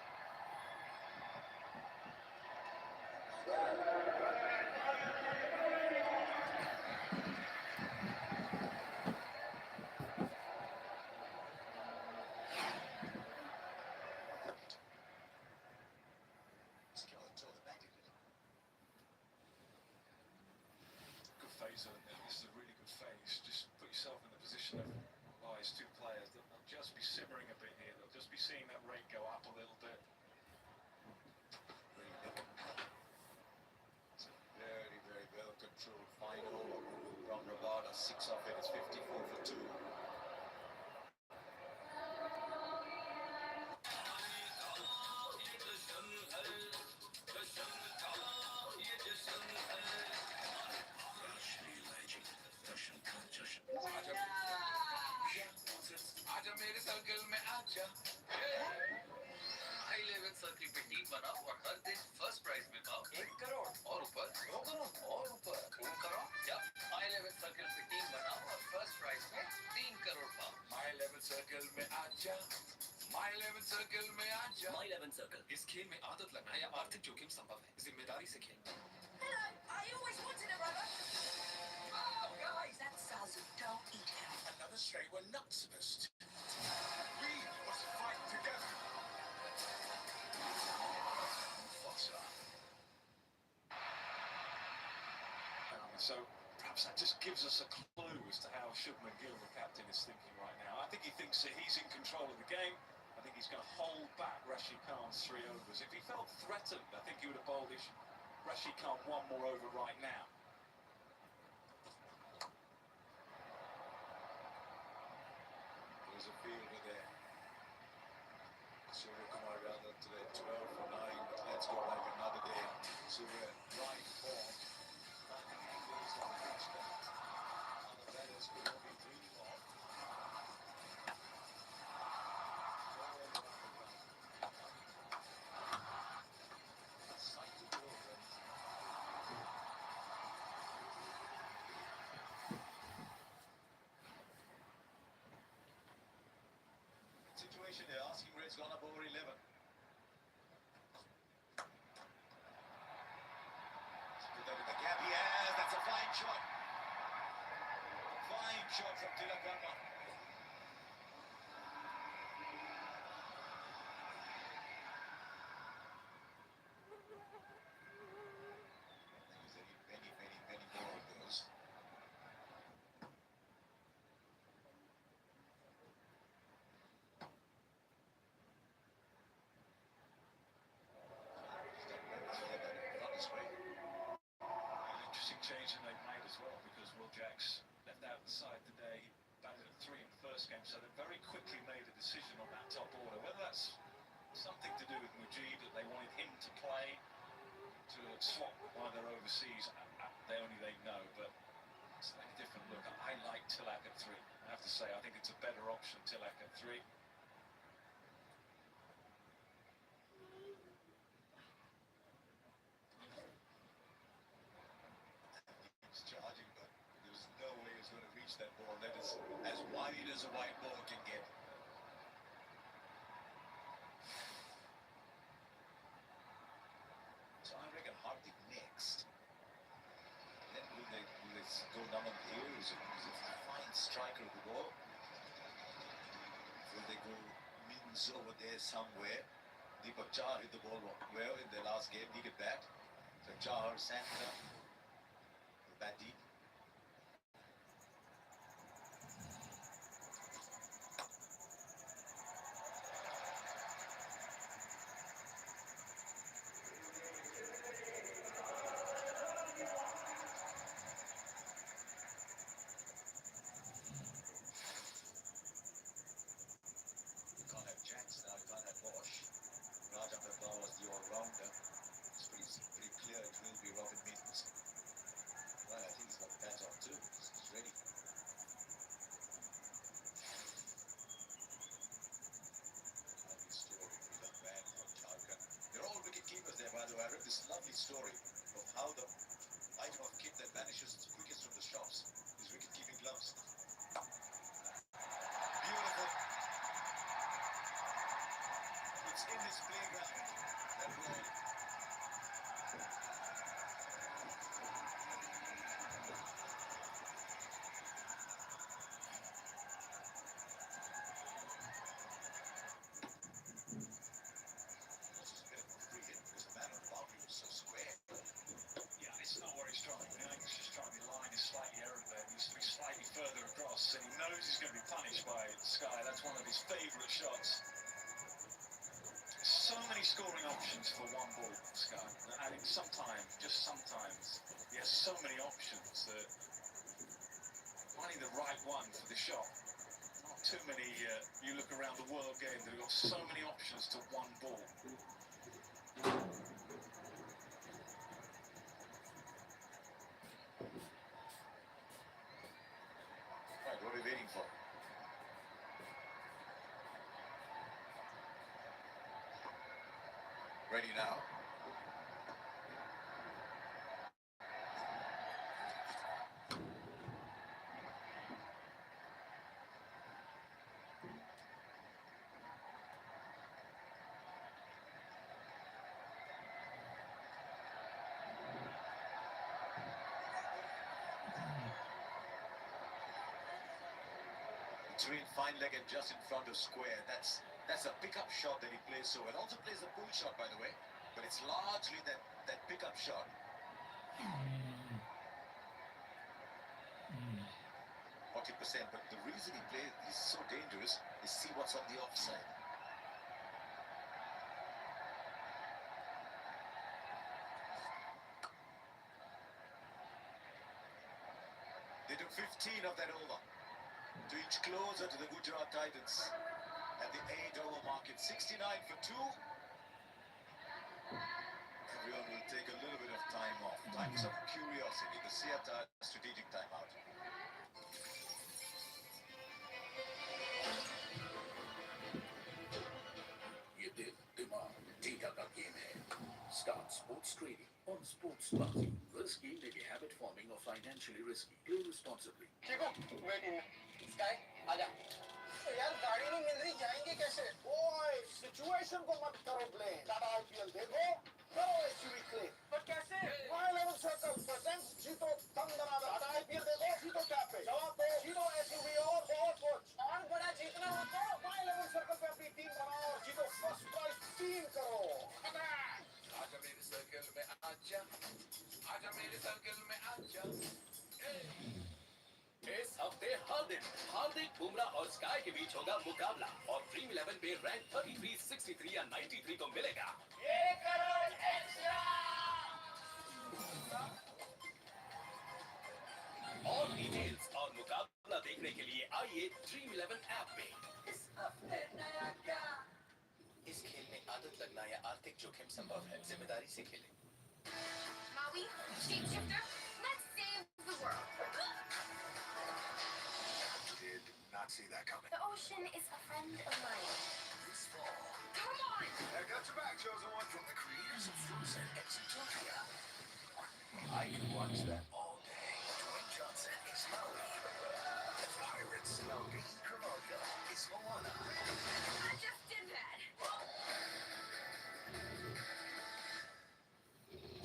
Good phase, this is a really good phase. Just put yourself in the position of these two players that they'll just be simmering a bit here. They'll just be seeing that rate go up a little bit. It's a very, very well controlled final from Rabada. 6 off it is 54 for 2. आजा मेरे circle में आजा high level circle पे team बनाओ और हर दिन first prize में पाओ 1 करोड़ और ऊपर 2 करोड़ और ऊपर 3 करोड़ या हाई लेवल सर्कल पे टीम बनाओ और फर्स्ट प्राइज में 3 करोड़ पाओ माय लेवल सर्कल में आजा माय लेवल सर्कल में आजा माय लेवल सर्कल इस खेल में आदत लगना या आर्थिक जोखिम संभव है जिम्मेदारी से खेलें I always wanted a rubber. Oh, guys, that's Sazu. Don't eat him. Another straight we're not supposed to. We must fight together. So perhaps that just gives us a clue as to how Shubman Gill, the captain, is thinking right now. I think he thinks that he's in control of the game. I think he's going to hold back Rashid Khan's 3 overs. If he felt threatened, I think he would have bowled Rashid Khan 1 more over right now. There's a fielder there. Surya Kumar Yadav today, 12 for 9. But let's go like another day. So right form, finding angles on the pitch that other batters could only dream of. All around the ground. A sight to behold, and situation here, asking rate's gone up over 11. Put that in the gap. He has. That's a fine shot. Fine shot from Tilak Verma. There's many more of those. An interesting change that they've made as well, because Will Jacks left out the side today. He batted at 3 in the first game, so they very quickly made a decision on that top order. Whether that's something to do with Mujib, that they wanted him to play, to swap while they're overseas, only they know, but it's a different look. I like Tilak at 3. I have to say, I think it's a better option, Tilak at 3. He's charging, but there's no way he's going to reach that ball. That is as wide as a wide ball can get. So I reckon Hardik next. Then will they go down on the ears? Is it a fine striker of the ball? Will they go Mins over there somewhere? Deepak Chahar hit the ball well in the last game. He did that. So Chahar, Santana, bat deep. Can't have Jacks now, you can't have Bosch. Rajan Bhatta was the all-rounder. It's pretty clear it will be Robin Means. Well, I think he's got the pads on too. He's ready. Lovely story of a young man from Jharkhand. They're all wicket keepers there, by the way. I read this lovely story of how the item of kit that vanishes quickest from the shops is wicket-keeping gloves. Beautiful. It's in this playground. That ball. This is a bit of a free hit because the man on the boundary was so square. Yeah, it's not where he's trying to be. He's just trying to be line is slightly errant there. He needs to be slightly further across, and he knows he's going to be punished by Sky. That's one of his favourite shots. So many scoring options for one ball, Sky. And sometimes, just sometimes, he has so many options that finding the right one for the shot. Not too many, you look around the world game, that have got so many options to one ball. Right, what are we waiting for? Ready now. Between fine leg and just in front of square. That's a pickup shot that he plays so well. Also plays a pull shot, by the way, but it's largely that pickup shot. 40%, but the reason he plays is so dangerous is see what's on the offside. They do 15 of that over to inch closer to the Gujarat Titans at the 8 over mark. It's 69 for 2. everyone will take a little bit of time off. Time for some curiosity. The Siata strategic timeout. ये दिल दिमाग data का game है. Start sports trading on Sports Plus. Risky may be habit forming or financially risky. Play responsibly. देखो wait sky आजा यार गाड़ी नहीं मिल रही जाएंगे कैसे ओए सिचुएशन को मत करो ब्लेम टाटा आईपीएल देखो करो एसयूवी क्लेम पर कैसे वाई लेवल सर्कल प्रेजेंट्स जीतो कम दराज टाटा आईपीएल देखो जीतो टैप पे जवाब दो जीतो एसयूवी और बहुत कुछ और बड़ा जीतना हो तो वाई लेवल सर्कल पे अपनी टीम बनाओ और जीतो फर्स्ट प्राइज 3 करोड़ आजा मेरे सर्कल में आजा मेरे सर्कल में आजा इस हफ्ते हर दिन हार्दिक बुमराह और स्काई के बीच होगा मुकाबला और ड्रीम 11 में रैंक 33, 63 या 93 को मिलेगा 1 करोड़ एक्स्ट्रा और डिटेल्स और मुकाबला देखने के लिए आइए ड्रीम 11 ऐप में. इस हफ्ते नया क्या? इस खेल में आदत लगना या आर्थिक जोखिम संभव है. जिम्मेदारी से खेलें. Maui, shapeshifter, let's save the world. Did not see that coming. The ocean is a friend of mine. This fall. Come on! I got your back, chosen one, from the creators of Frozen Exotopia. I could watch that all day. Dwayne Johnson is Maui. The pirates smell bean Kramoka is Moana. I just did that.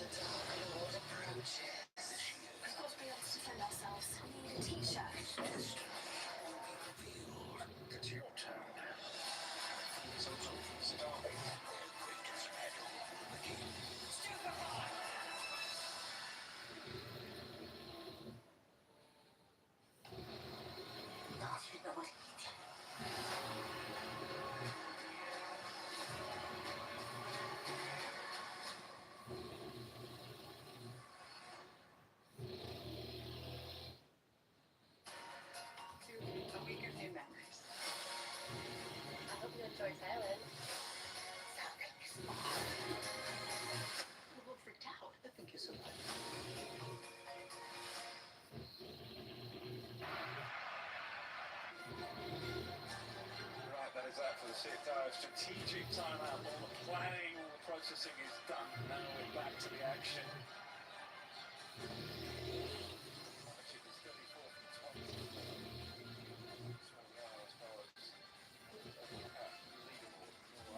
The Dark Lord approaches. We've got to be able to defend ourselves. We need a t-shirt. Will be revealed. It's your turn. So, stop it. Greatest battle of the game. To weaken new memories. I hope you enjoy Thailand. You look freaked out. I think you're so bad. Right, that is that for the Sitar strategic timeout. All the planning, all the processing is done. Now we're back to the action. Partnership is 34 from 20. As far as leaderboard, no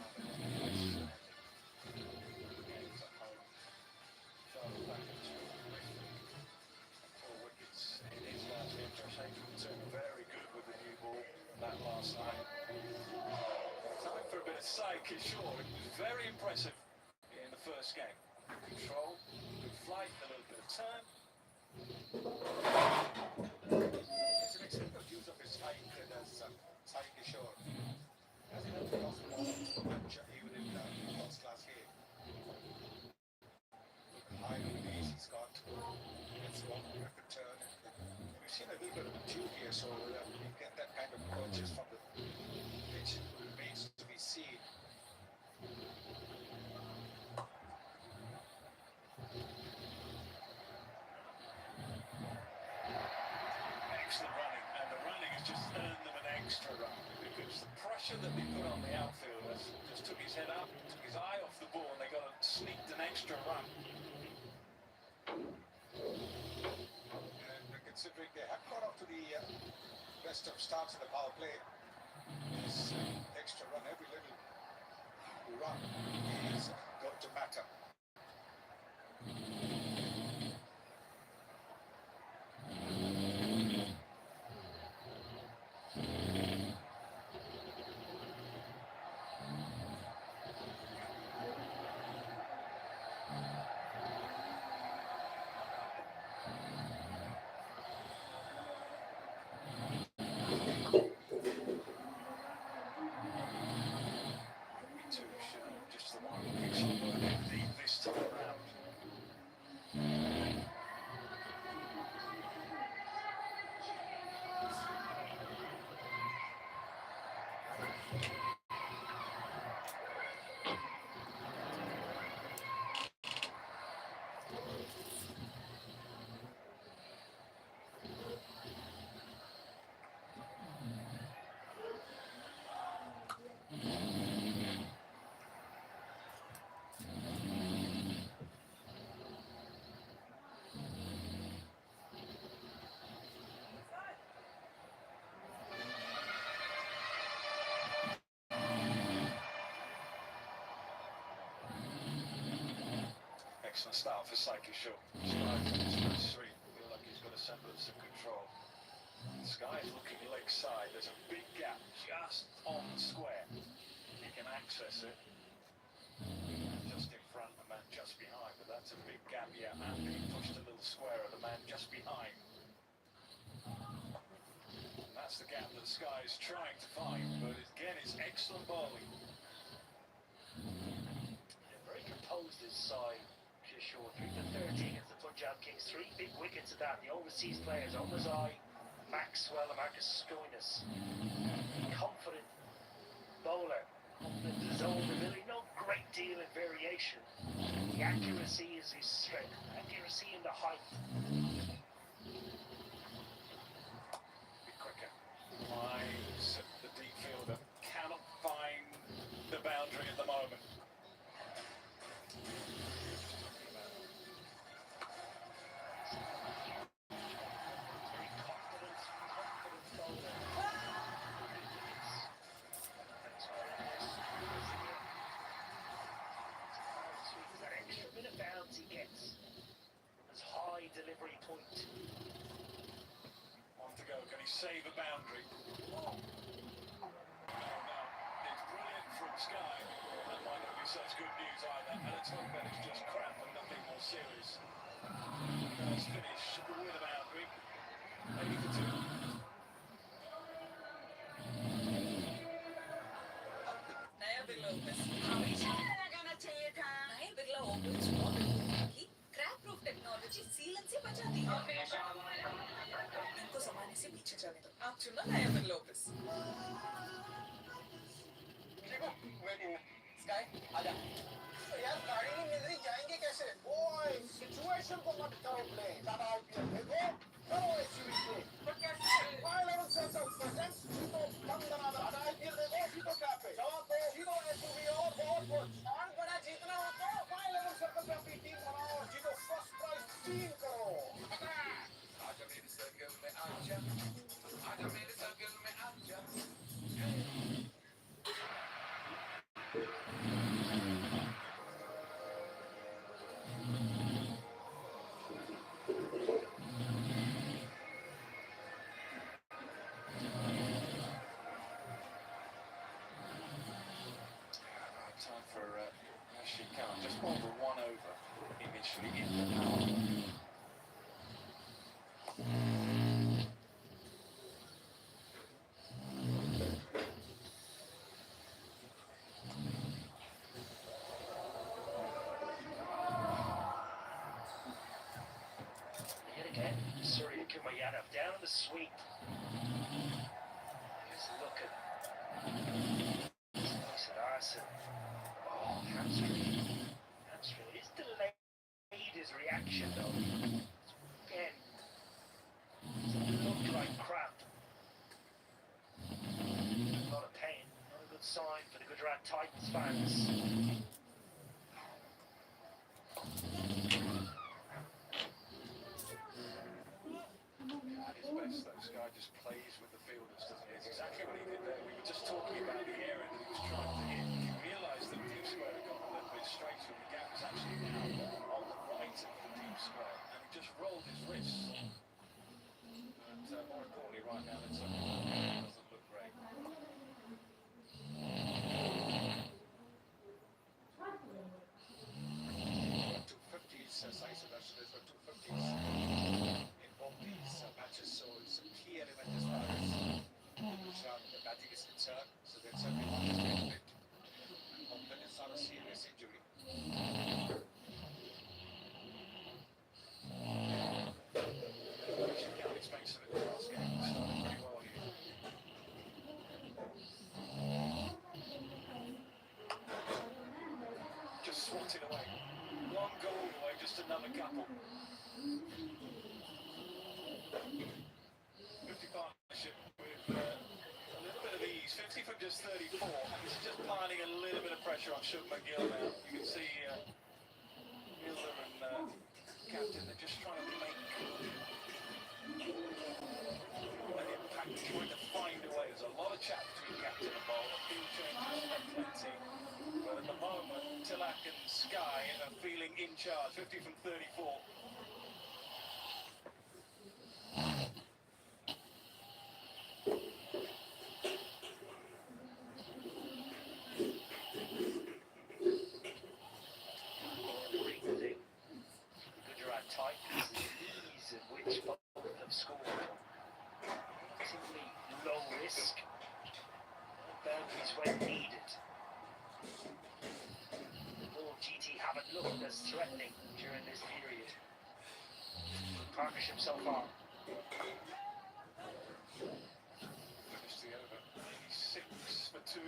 other games at home. Charles back into 4 wickets in his last game. Josh Hazelton very good with the new ball. That last night. Time for a bit of psych, sure. It was very impressive in the first game. Control, good flight, a little bit of turn. It's an excellent use of his height as Sai Kishore. As he had lost the ball match, he was in first class game. High release, he's got. It's one good turn. We've seen a little bit of a here, so you get that kind of purchase from the pitch. Remains to be seen. Excellent running, and the running has just earned them an extra run because the pressure that they put on the outfielders just took his head up, took his eye off the ball, and they got sneaked an extra run. And considering they have got off to the best of starts in the power play, this extra run, every little run is going to matter. Excellent start for Saiki Shaw. Sky finished first three. Feel like he's got a semblance of control. Sky is looking leg side. There's a big gap just on the square. He can access it. Just in front, the man just behind. But that's a big gap, yeah. And being pushed a little square of the man just behind. And that's the gap that Sky is trying to find. But again, it's excellent bowling. They're very composed this side. Shaw 3 for 13 as the Punjab Kings. 3 big wickets at that. The overseas players, Omazai, Maxwell and Marcus Stoinis. Confident bowler. Confident in his own ability. No great deal of variation. The accuracy is his strength. Accuracy in the height. Be quicker. Lines at the deep fielder. Cannot find the boundary at the moment. Delivery point. On to go. Can he save a boundary? Oh, no. It's brilliant from Sky. That might not be such good news either. And let's hope that it's just crap and nothing more serious. Let's finish with a boundary. Maybe for two. नया Birla opus हमेशा लगाना चाहिए था नए Birla opus की crack proof technology सीलन से बचाती है इनको जमाने से पीछे चले दो आप चुनो नया बिरला ओपस स्काई आजा यार गाड़ी नहीं मिल रही जाएंगे कैसे ओए सिचुएशन को मत करो प्ले दादा आईपीएल देखो करो एसयूवी पे पर कैसे वाई लेवल सेटल प्रेजेंट्स जीतो कम बना दादा आईपीएल देखो जीतो क्या पे जवाब दो जीतो एसयूवी और बहुत कुछ और बड़ा जीतना हो तो वाई लेवल सर्कल पे अपनी टीम बनाओ और जीतो फर्स्ट प्राइज 3 करोड़ आजा मेरे सर्कल में आजा आजा मेरे सर्कल में आजा Time for Rashid Khan. Just bowled the 1 over initially in the power. Yet again, Surya Kumayadov down the sweep. Just look at Arson. Oh, hamstring. Hamstring. He's delayed his reaction though. Again, it looked like crap. A lot of pain. Not a good sign for the Gujarat Titans fans. At his best, though, Sky just plays with the fielders, doesn't he? It's exactly what he did there. We were just talking about the area that he was trying to hit. He realised that deep square had gone a little bit straighter and the gap was actually now on the right of the deep square. And he just rolled his wrists. But more importantly, right now, it doesn't look great. 250s, Saisa Dashidas were 250s in both these matches, so it's a key element as far as the batting is concerned. So that's certainly one aspect of it. And hope that it's not a serious injury. She can't expect some of the last game. He started pretty well here. Just swatted away. One goal away, just another couple. 50 partnership with a little bit of ease. 50 from just 34. He's just piling a little bit of pressure on Shug McGill now. You can see Milner and captain, they're just trying to make an impact, trying to find a way. There's a lot of chat between captain and bowler. Field changes plenty. But at the moment, Tilak and Sky are feeling in charge. 50 from 34. Gujarat Titans, the ease at which both have scored. Relatively low risk. Boundaries when needed. Although GT haven't looked as threatening during this period. Partnership so far. Finished the over. 86 for 2.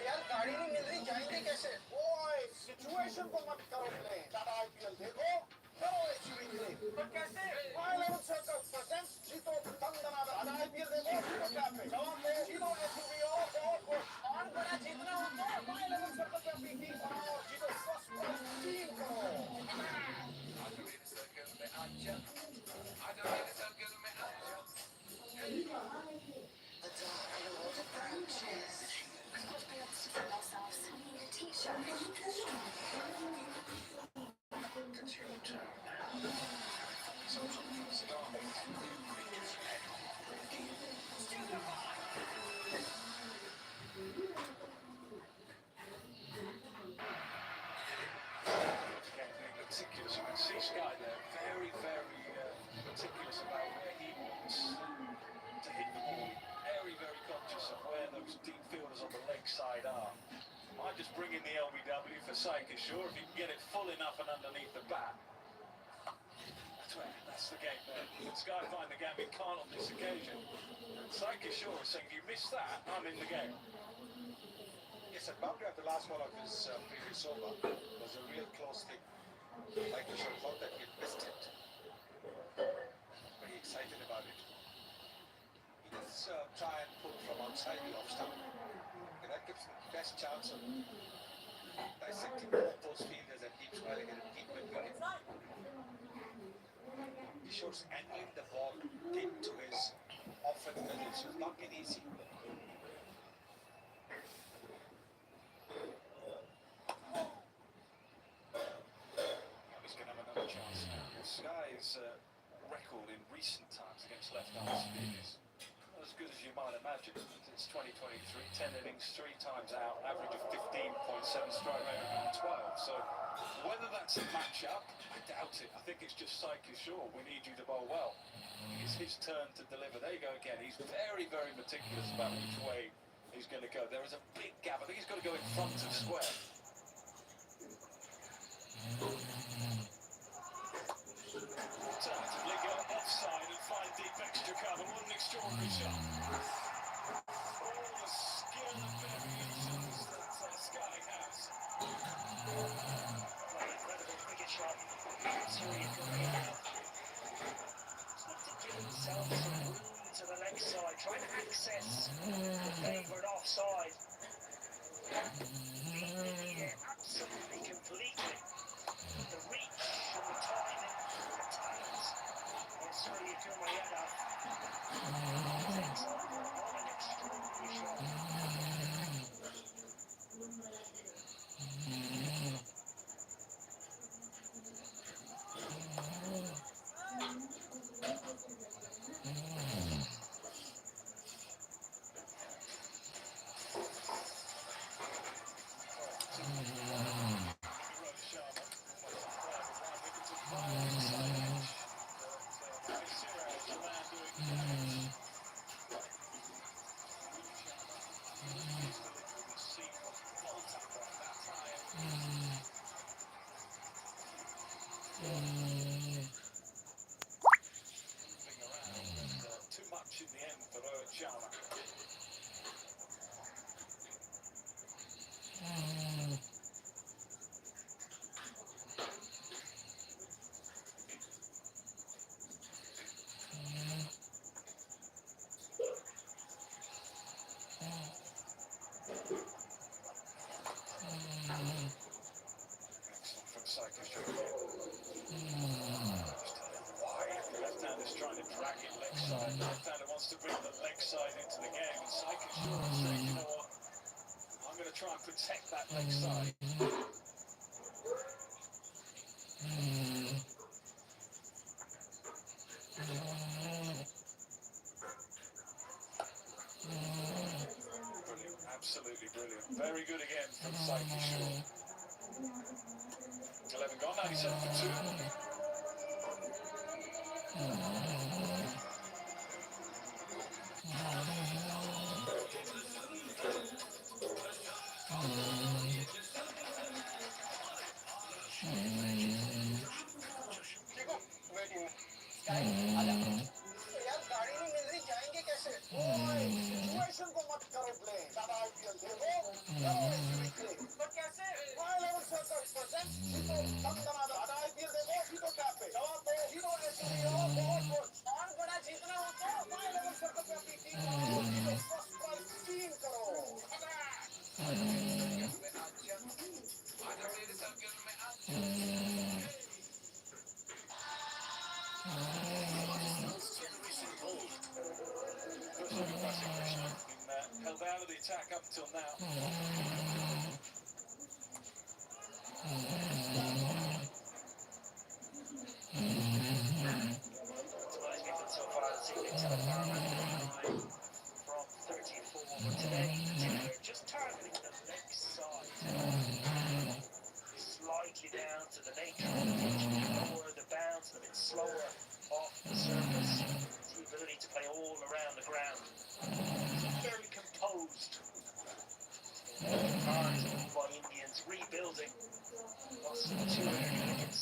यार गाड़ी नहीं मिल रही जाएंगे कैसे ओए situation को मत करो प्ले टाटा आईपीएल देखो करो एचवी प्ले पर कैसे फाइल 11 सर्कल प्रेजेंट्स जीतो दंगना टाटा आईपीएल देखो जीतो क्या पे जवाब दे जीतो एचवी और बड़ा जीतना हो तो फाइल 11 सर्कल पे अपनी टीम बनाओ और जीतो first prize 3 crore The dark lord approaches. T-shirt. It's your turn now. Social media creatures head Meticulous. You can see Sky there, very, very meticulous about where he wants to hit the ball. Very, very conscious of where those deep fielders on the leg side are. Might just bring in the LBW for Saika Shaw if he can get it full enough and underneath the bat. That's the game there. Sky find the game, he can't on this occasion. Saika Shaw is saying, if you miss that, I'm in the game. Yes, a boundary at the last ball of his previous over was a real close thing. Like we should have thought that he had missed it. Very excited about it. He does try and pull from outside the off stump. And that gives him the best chance of dissecting both those fielders and keep smiling at a deep wicket. He shows angling the ball into his off and middle, so it's not been easy. He's going to have another chance now. Sky's record in recent times against left-arm spinners not as good as you might imagine. Since 2023, 10 innings, 3 times out, average of 15.7, strike rate of 12. So whether that's a match-up, I doubt it. I think it's just Saika Shaw. We need you to bowl well. It's his turn to deliver. There you go again. He's very, very meticulous about which way he's going to go. There is a big gap. I think he's got to go in front of square. Alternatively, go offside and find deep extra cover. What an extraordinary shot. All the skill and variations that Sky has. What an incredible cricket shot. Surya Kumar. Trying to give himself some room to the leg side, trying to access the favoured offside. Reading it absolutely completely. The reach and the timing at times. Surya Kumar. What an extraordinary shot. back in leg side. Left-hander wants to bring the leg side into the game, and Saika Shore saying, you know what, I'm going to try and protect that leg side. Brilliant, absolutely brilliant. Very good again from Saika Shore. 11 gone, 97 for 2. यार गाड़ी नहीं मिल रही जाएंगे कैसे situation को मत करो play तब आईपीएल देखो पर कैसे हाई लेवल सर्कल प्रेजेंट जीतो तब कमा दो आईपीएल देखो जीतो क्या पे जवाब दो जीतो एसबीओ बहुत कुछ और बड़ा जीतना हो तो हाई लेवल सर्कल पे अपनी टीम बनाओ जीतो first prize 3 crore Held out of the attack up until now. Just targeting the leg side. Slightly down to the nature of the pitch, lower the bounce, a bit slower off the surface. The ability to play all around the ground. Very composed. Hard by Indians rebuilding. Lost 2 early wickets.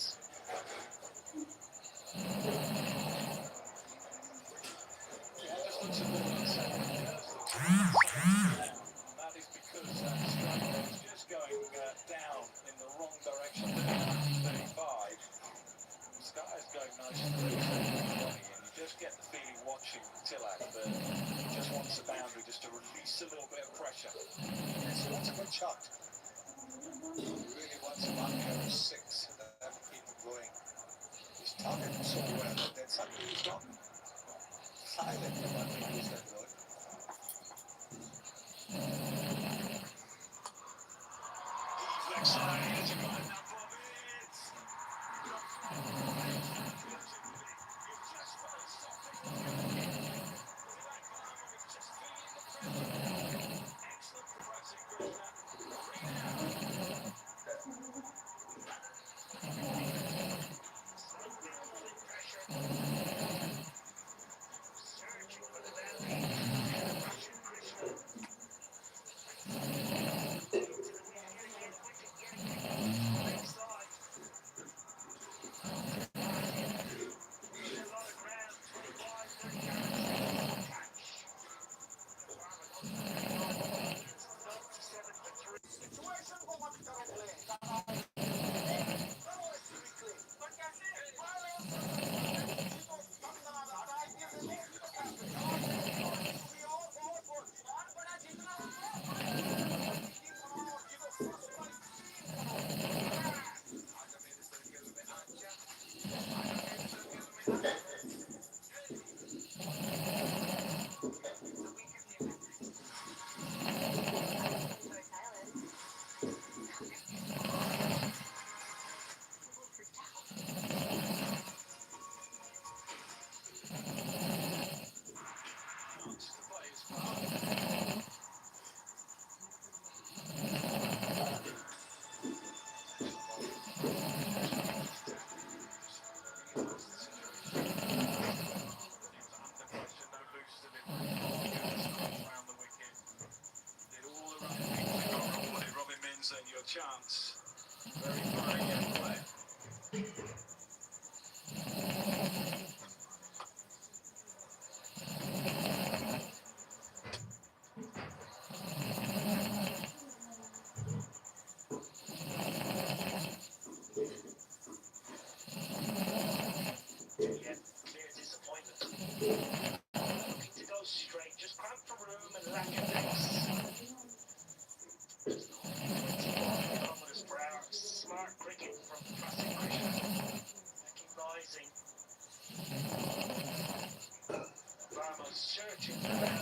Just looks a little unsettled. That is because that strike is just going down in the wrong direction. 35. Sky is going nice and loose, and you just get the feeling watching Tilak that he just wants the boundary just to release a little bit of pressure. So what's a good shot? Really wants a marker of 6 and that will keep him going. He's targeted so well, but then suddenly he's gone silent about to use that word. Leg side, it's a good enough of it. Situation को मत करो play तब करो SBO पर कैसे high level circle जीतो तब कमा दो आईपीएल देखो जीतो क्या पे जवाब दो एसबीओ बहुत कुछ और बड़ा जीतना हो तो हाई लेवल सर्कल पे अपनी टीम बनाओ जीतो first prize 3 crore And your chance. Very fine again play. Yeah, clear disappointment. Looking to go straight, just cramped for room and lack of pace. Kilometers per hour, smart cricket from classic cricket. Recognising searching for that.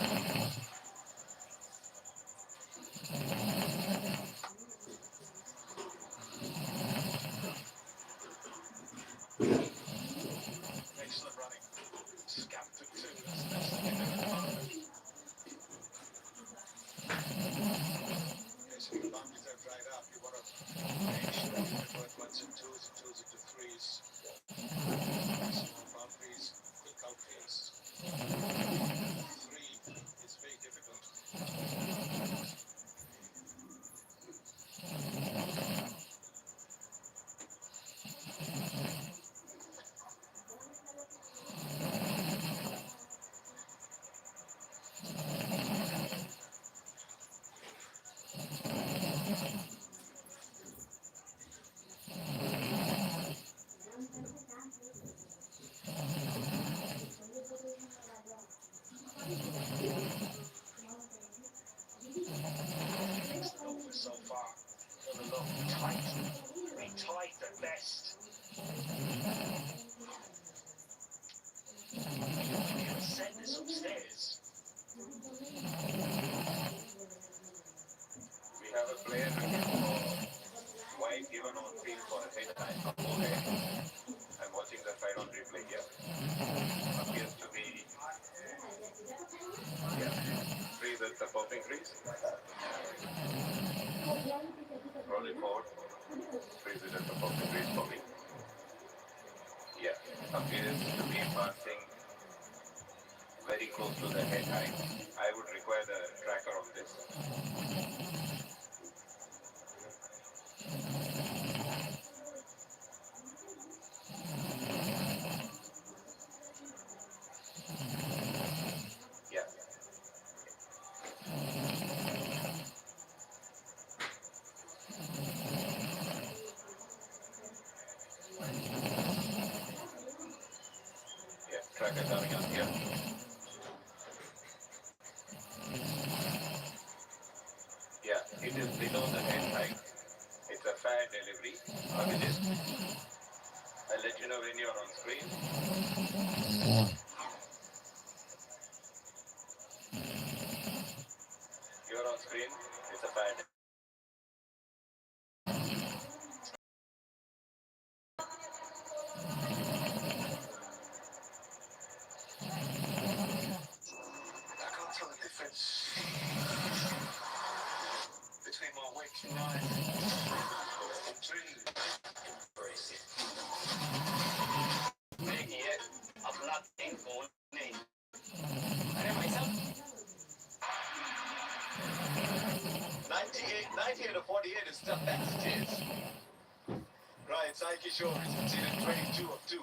Excellent running. Scamped it too. That's the best thing to do. Yes, if the boundaries are dried up, you want to make sure you convert ones and twos into threes. Small boundaries, quick outfields. Three is very difficult. Excellent over so far. All along, tight. Very tight at best. Can send this upstairs. We have a player looking for wide given on field for a hit time from Mumbai. I'm watching the side on replay here. Appears to be freeze at the popping crease. Roll it forward. Freeze it at the popping crease for me. Yeah, appears to be passing very close to the head height. I would require the tracker on this. Yeah. Yeah, tracker coming up here. Yeah, it is below the head height. It's a fair delivery. Abhijit, I'll let you know when you're on screen. You're on screen. It's a fair delivery. I can't tell the difference between my waking life and dream. Embrace it. Making it a blood morning. I know myself. 98 to 48 is tough. That's it is. Right, Sai Kishore is considered 22 of 2.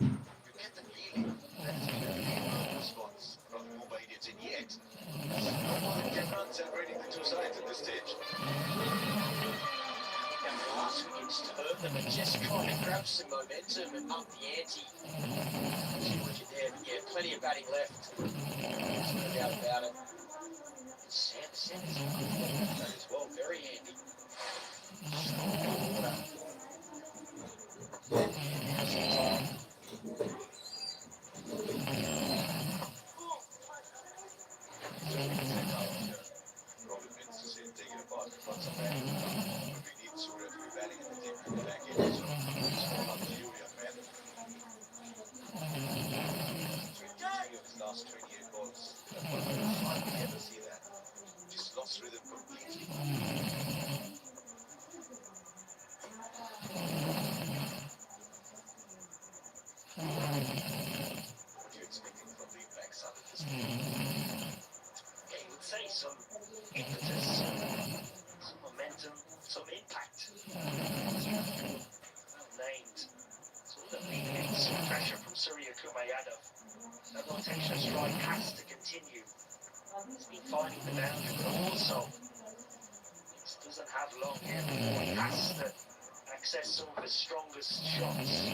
You get the feeling that it's been a real response from the Mumbai Indians, and yet no more than 10 runs separating the two sides at this stage. And the last wickets to hurt them and just trying to grab some momentum and up the ante. See what you did. Yeah, plenty of batting left. There's no doubt about it. Center's a good ball as well, very handy. Robin Vince to say take it apart in front of man. But we need Surya to be batting in the deep in the back end. So it's all up to you, young man. 23 of his last 28 balls. Hardly ever see that. Just lost rhythm completely. What are you expecting from the backside of this game? Yeah, you would say some impetus, some momentum, some impact. Well named. So all that alleviates some pressure from Surya Kumar Yadav. That rotation strike has to continue. He's been finding the boundary, but also he doesn't have long here before he has to access some of his strongest shots.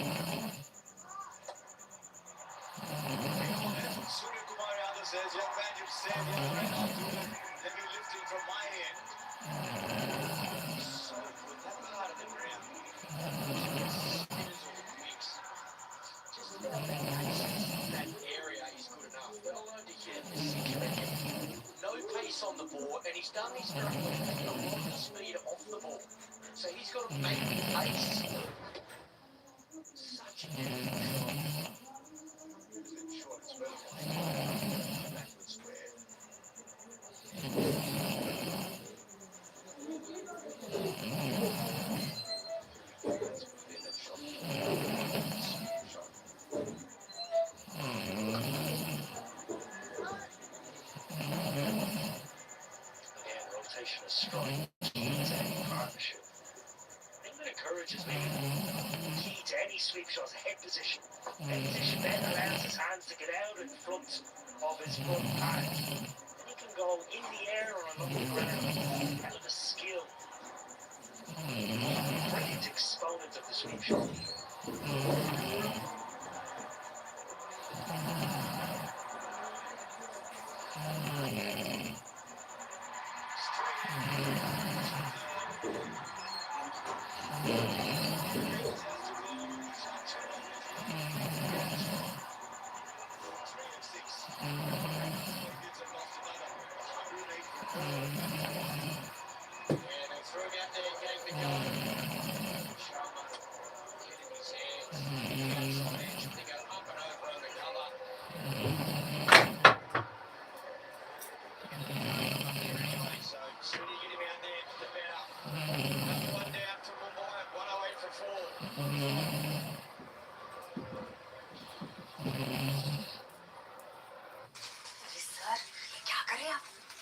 Surya Kumar Yadav says, young man, you've saved your friend. I'll do the heavy lifting from my end. So with that part of the ground, spinners or the quicks, just without that access. and he's done his stuff with a lot of speed off the ball. So he's got to make pace. Such a beautiful shot. Shot, it's well played. Backward square. That's within that shot. Shot. Again, rotation of strike. Partnership. The thing that encourages me, key to any sweep shot is head position. Head position then allows his hands to get out in front of his front hand. And he can go in the air or along the ground. Hell of a skill. Brilliant exponent of the sweep shot.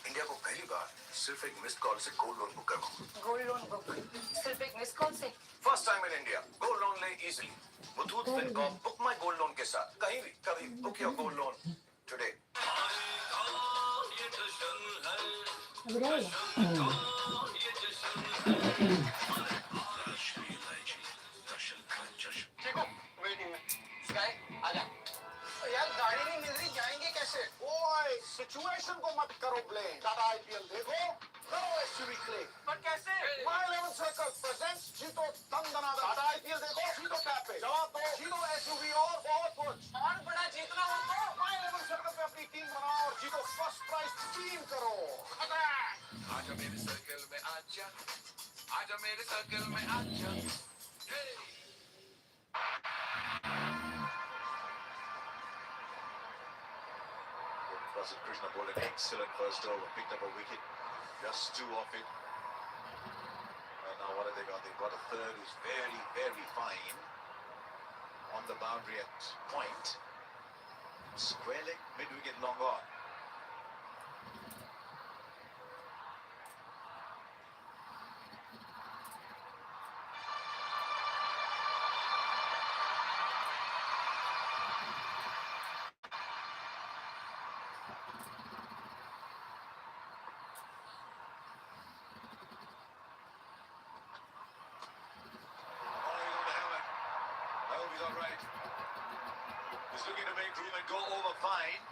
India को पहली बार सिर्फ एक missed call से gold loan book करवाऊं। Gold loan book सिर्फ एक miss call से first time in India gold loan ले easily Muthoot Fincorp book my gold loan के साथ कहीं भी कभी book your gold loan today. यार गाड़ी नहीं मिल रही, जाएंगे कैसे? ओए सिचुएशन को मत करो ब्लेम। टाटा आईपीएल देखो, करो एसयूवी क्लिक। पर कैसे? My 11 Circle presents जीतो दंदना। टाटा आईपीएल देखो, जीतो टैप पे। जवाब दो, जीतो एसयूवी और बहुत कुछ। और बड़ा जीतना हो तो My 11 Circle पे अपनी टीम बनाओ और जीतो फर्स्ट प्राइज 3 करोड़। आजा मेरे सर्कल में आजा, आजा मेरे सर्कल में आजा। Krishna bowled an excellent first over, picked up a wicket, just 2 off it. And now what have they got? They've got a third who's very, very fine on the boundary at point. Square leg, mid-wicket, long on. He's all right. He's looking to make room and go over fine.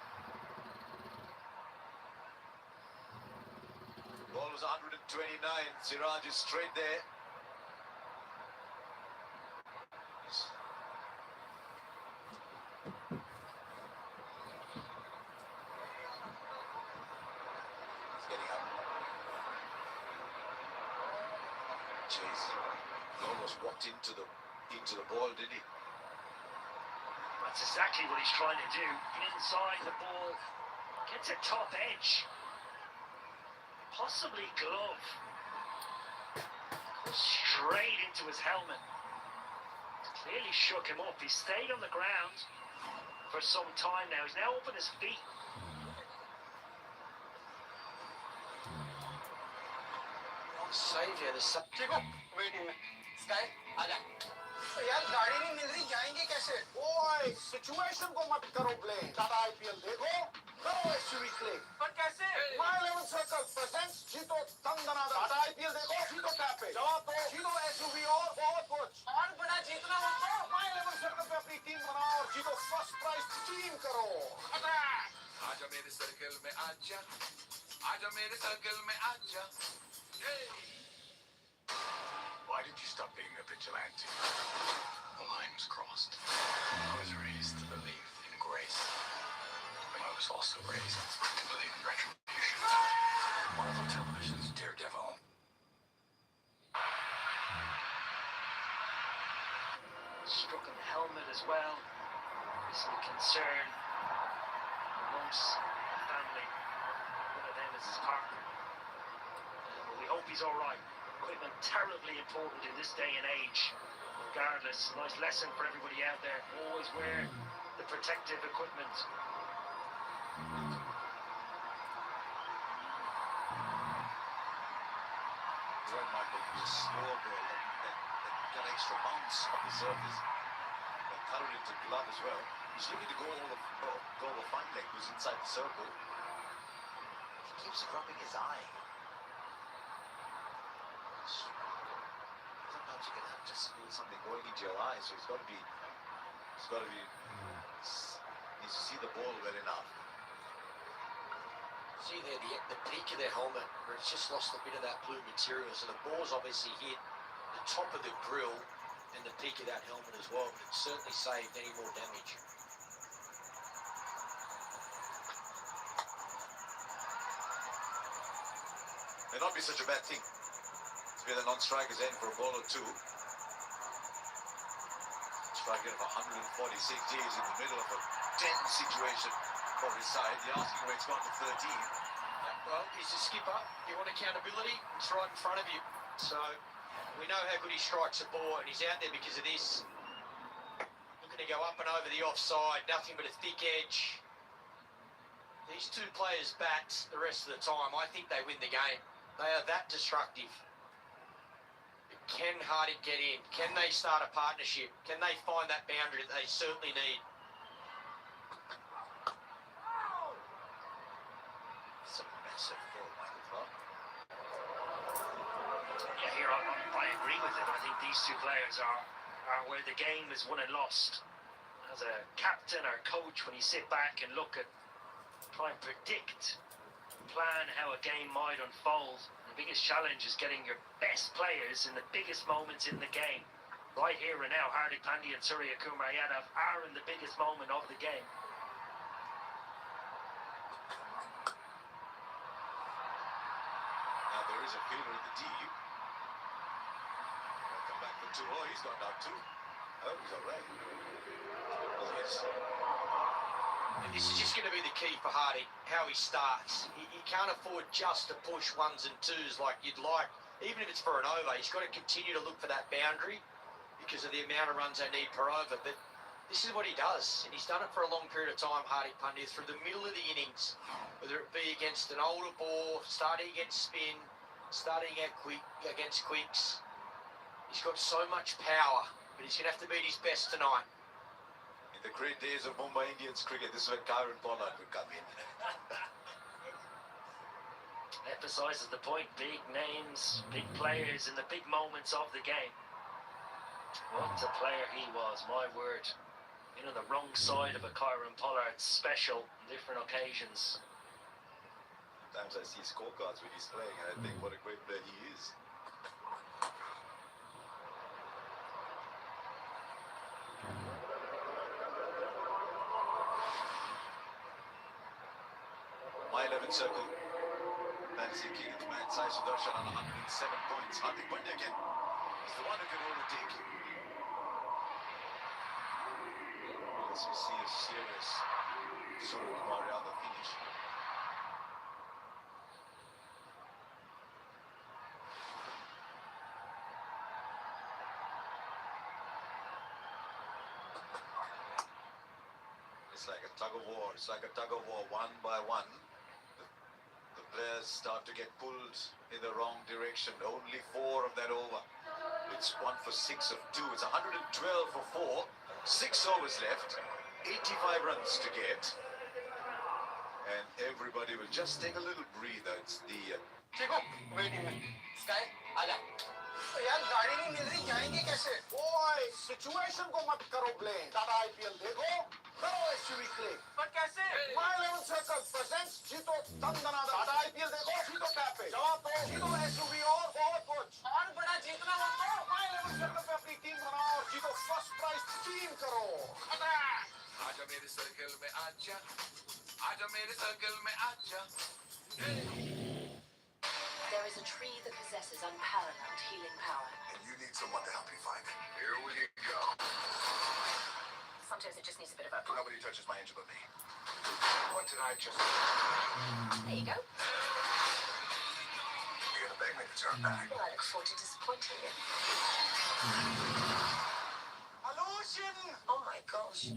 Ball was 129. Siraj is straight there. He's getting up. Jeez. He almost walked into the ball, did he? That's exactly what he's trying to do. Inside the ball, gets a top edge. Possibly glove. Goes straight into his helmet. Clearly shook him up. He stayed on the ground for some time now. He's now up on his feet. Saviour, the waiting. Sky, आजा। यार गाड़ी नहीं मिल रही, जाएंगे कैसे? ओए situation को मत करो ब्लेम। टाटा आईपीएल देखो, करो एसयूवी क्लिक। पर कैसे? My 11 Circle presents जीतो दंदना। टाटा आईपीएल देखो, जीतो टैप पे। जवाब दो, जीतो एसयूवी और बहुत कुछ। और बड़ा जीतना हो तो My 11 Circle पे अपनी टीम बनाओ और जीतो फर्स्ट प्राइज 3 करोड़। आजा मेरे सर्कल में आजा, आजा मेरे सर्कल में आजा। Why did you stop being a vigilante? The line was crossed. I was raised to believe in grace, but I was also raised to believe in retribution. One of them as well. Some concern amongst the family. One of them is his partner. But we hope he's all right. Equipment terribly important in this day and age. Regardless, nice lesson for everybody out there. Always wear the protective equipment. Right, Michael, it was a slow ball that got extra bounce on the surface. But cut it into glove as well. He's looking to go over fine leg, who's inside the circle. He keeps dropping his eye. Sometimes you can have just feel something going into your eye, so needs to see the ball well enough. See there the peak of their helmet, where it's just lost a bit of that blue material. So the ball's obviously hit the top of the grill and the peak of that helmet as well, but it certainly saved any more damage. May not be such a bad thing. It's been a non-striker's end for a ball or two. Striker of 146 days in the middle of a tense situation for his side. The asking rate's gone to 13. Well, he's a skipper. You want accountability? It's right in front of you. So we know how good he strikes a ball, and he's out there because of this. Looking to go up and over the offside, nothing but a thick edge. These two players bat the rest of the time. I think they win the game. They are that destructive. Can Hardy get in? Can they start a partnership? Can they find that boundary that they certainly need? It's a massive ball, Michael Clark. Yeah, here I agree with it. I think these two players are where the game is won and lost. As a captain or coach, when you sit back and look at, try and predict, plan how a game might unfold, the biggest challenge is getting your best players in the biggest moments in the game. Right here and now, Hardik Pandya and Surya Kumar Yadav are in the biggest moment of the game. Now there is a fielder in the deep. He'll come back for 2. Oh, he's gone down 2. Oh, he's all right. Oh, yes. And this is just going to be the key for Hardy, how he starts. He can't afford just to push 1s and 2s like you'd like. Even if it's for an over, he's got to continue to look for that boundary because of the amount of runs they need per over. But this is what he does, and he's done it for a long period of time, Hardik Pandya, through the middle of the innings, whether it be against an older ball, starting against spin, starting against quicks. He's got so much power, but he's going to have to beat his best tonight. In the great days of Mumbai Indians cricket, this is when Kyron Pollard would come in. Emphasises the point, big names, big players in the big moments of the game. What a player he was, my word. You know, the wrong side of a Kyron Pollard, special on different occasions. Sometimes I see scorecards when he's playing and I think what a great player he is. My 11th circle. Fantasy King of Man Sai Sudarshan on 107 points. Hardik Pandya again is the one who can overtake him. As we see a serious Surya Kumar Yadav finish. It's like a tug of war. It's like a tug of war, one by one. The players start to get pulled in the wrong direction. Only 4 of that over. It's 1 for 6 of 2. It's 112 for 4. 6 overs left. 85 runs to get. And everybody will just take a little breather. It's the... Sky, आजा। यार गाड़ी नहीं मिल रही, जाएंगे कैसे? ओए, situation को मत करो blame. टाटा IPL देखो, करो SUV क्लिक. पर कैसे? My 11 Circle presents जीतो दंदनादा. टाटा IPL देखो, जीतो टैप पे. जवाब दो, जीतो SUV और बहुत कुछ. और बड़ा जीतना हो तो My 11 Circle पे अपनी टीम बनाओ और जीतो फर्स्ट प्राइज 3 करोड़. आजा मेरे सर्कल में आजा, आजा मेरे सर्कल में आजा. There is a tree that possesses unparalleled healing power. And you need someone to help you find it. Here we go. doctors. It just needs a bit of a... Nobody touches my engine but me. What did I just... There you go. You're gonna beg me to turn back. Well, I look forward to disappointing you. Hallochen! Oh my gosh.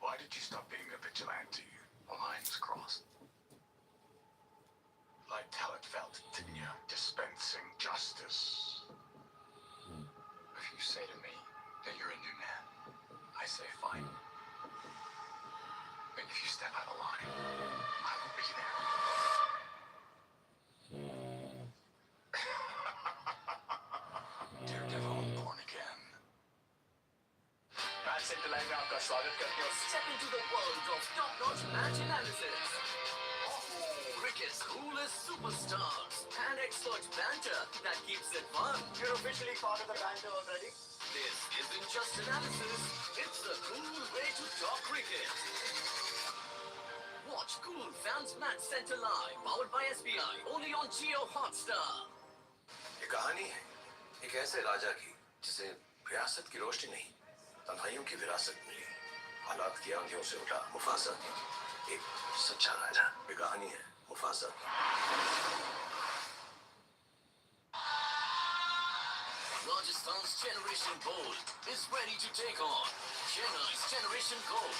Why did you stop being a vigilante? Lines crossed. Liked how it felt, didn't you? Dispensing justice. If you say to me that you're a new man, I say fine. But if you step out of line, I will be there. Daredevil born again. Match से live में आपका स्वागत करते हैं. Step into the world of top-notch match analysis. Cricket's coolest superstars and expert banter that keeps it fun. You're officially part of the banter already. This isn't just analysis, it's a cool way to talk cricket. Watch Cool Fans Match Center live, powered by SBI, only on Jio Hotstar. ये कहानी है एक ऐसे राजा की जिसे रियासत की रोशनी नहीं तन्हाइयों की विरासत मिली. हालात की आंधियों से उठा मुफासा एक सच्चा राजा. ये कहानी है मुफासा की. Rajasthan's Generation Gold is ready to take on Chennai's Generation Gold.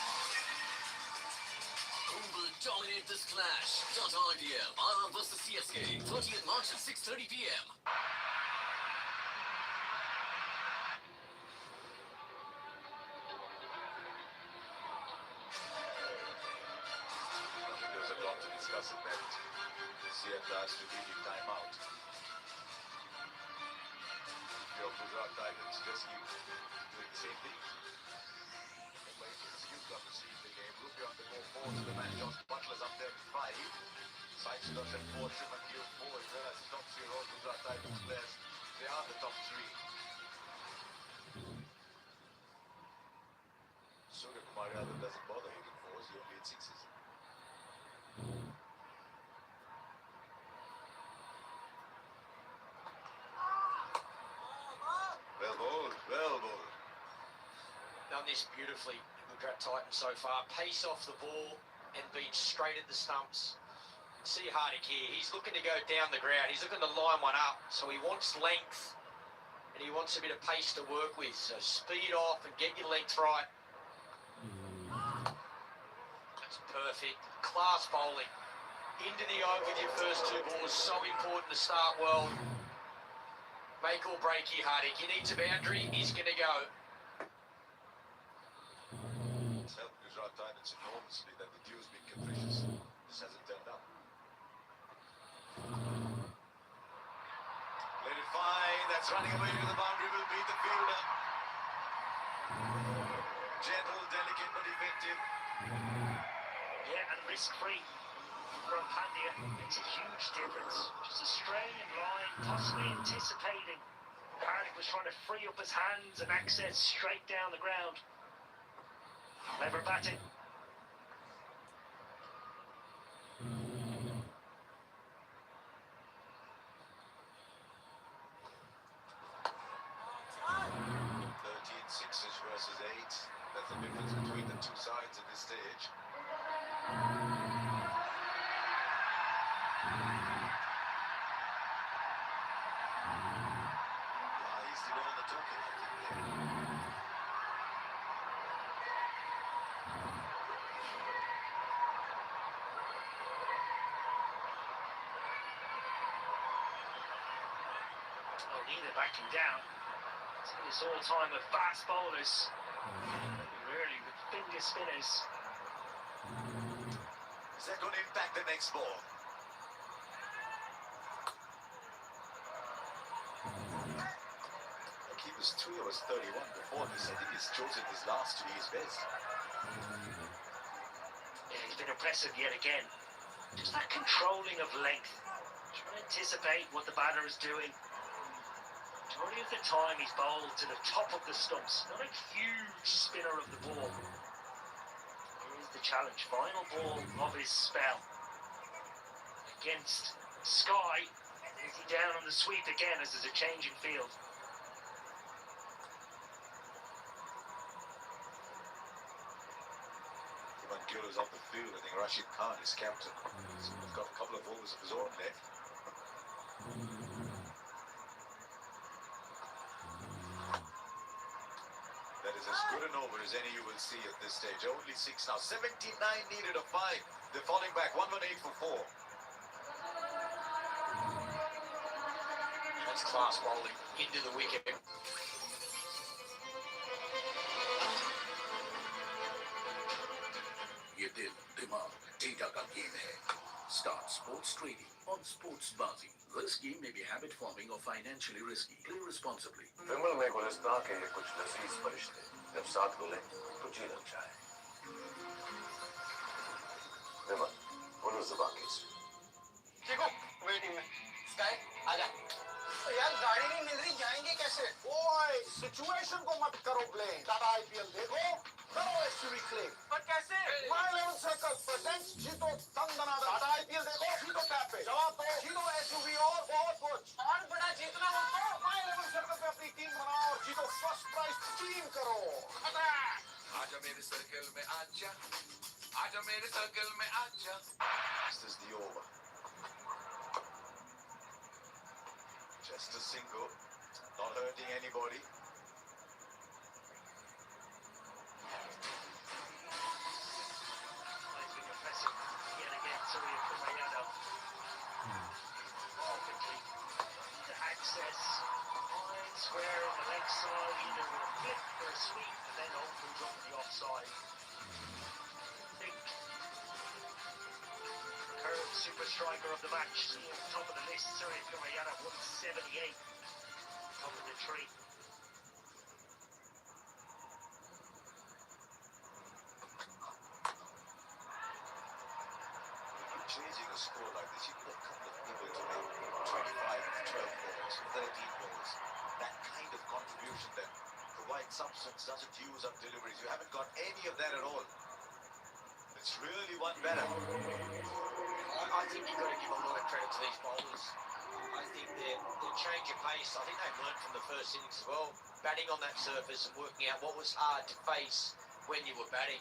Who will dominate this clash? Tata IPL, RM vs CSK, 30th March at 6:30 p.m. There's a lot to discuss at that. CFR strategic timeout. Your Gujarat Titans just keep doing the same thing. Mumbai Indians, you've got to see the game. Rupee on the go forward to the man. Josh Butler's up there with 5. Side Stubbs at 4. Trim and Gill 4. As well as the top 3 all Gujarat Titans players. They are the top 3. Surya Kumar Yadav doesn't bother hitting 4s. He only hits 6s. Well bowled, well bowled. Done this beautifully, Gujarat Titans so far. Pace off the ball and been straight at the stumps. See Hardik here, he's looking to go down the ground. He's looking to line one up, so he wants length and he wants a bit of pace to work with. So speed off and get your length right. That's perfect. Class bowling. Into the over with your first 2 balls. So important to start well. Make or break here, Hardik. He needs a boundary. He's going to go. It's helped Gujarat Titans enormously that the dew's been capricious. This hasn't turned up. Let it fine. That's running away to the boundary. Will beat the fielder. Gentle, delicate, but effective. Yeah, and risk-free from Pandya. It's a huge difference. Just a straight line, possibly anticipating. Hardik was trying to free up his hands and access straight down the ground. Clever batting. Sixes versus 8. That's the difference between the two sides at this stage. He's still on the talking. Well, neither backing down. This all-time of fast bowlers, really with finger spinners. Is that going to impact the next ball? He was 3 overs 31 before this. I think he's chosen his last to be his best. Yeah, he's been impressive yet again. Just that controlling of length. Trying to anticipate what the batter is doing. Majority of the time he's bowled to the top of the stumps, not a huge spinner of the ball. Here's the challenge, final ball of his spell against Sky is he down on the sweep again as there's a change in field. Gill is off the field. I think Rashid Khan is captain. He's got a couple of overs of his own left. That is as good an over as any you will see at this stage. Only 6 now. 79 needed of 5. They're falling back. 118 for 4. That's class bowling into the wicket. ये दिल दिमाग data का game है. Start sports trading on Sports Bazi. This game may be habit forming or financially risky. Play responsibly. विमल में गुलिस्तां के कुछ लजीज फरिश्ते जब साथ मिले तो जी लग जाए. विमल, बोलो ज़ुबान कैसे? देखो वेटिंग में स्काई आजा. यार गाड़ी नहीं मिल रही, जाएंगे कैसे? ओए सिचुएशन को मत करो ब्लेम. टाटा आईपीएल देखो, करो एसयूवी क्लेम. पर कैसे? माय 11 सर्कल प्रेजेंट्स जीतो दंदना. टाटा आईपीएल देखो, जीतो टैप पे. जवाब दो, जीतो एसयूवी और बहुत कुछ. और बड़ा जीतना हो तो माय 11 सर्कल पे अपनी टीम बनाओ और जीतो फर्स्ट प्राइज 3 करोड़. आजा मेरे सर्कल में आजा. आजा मेरे सर्कल में आजा. This is the over. Just a single, not hurting anybody. He's been impressive yet again. Surya Kumayano. Perfectly. The access. Fine square on the leg side, either with a flip or a sweep, and then opens on the offside. Think. Curved super striker of the match, still top of the list. Surya Kumayano 178. Top of the tree. Changing a score like this, you put a couple of people to make 25 of 12 balls, 13 balls. That kind of contribution that provides substance, doesn't use up deliveries. You haven't got any of that at all. It's really one better. I think you've got to give a lot of credit to these bowlers. I think their change of pace, I think they've learned from the first innings as well. Batting on that surface and working out what was hard to face when you were batting.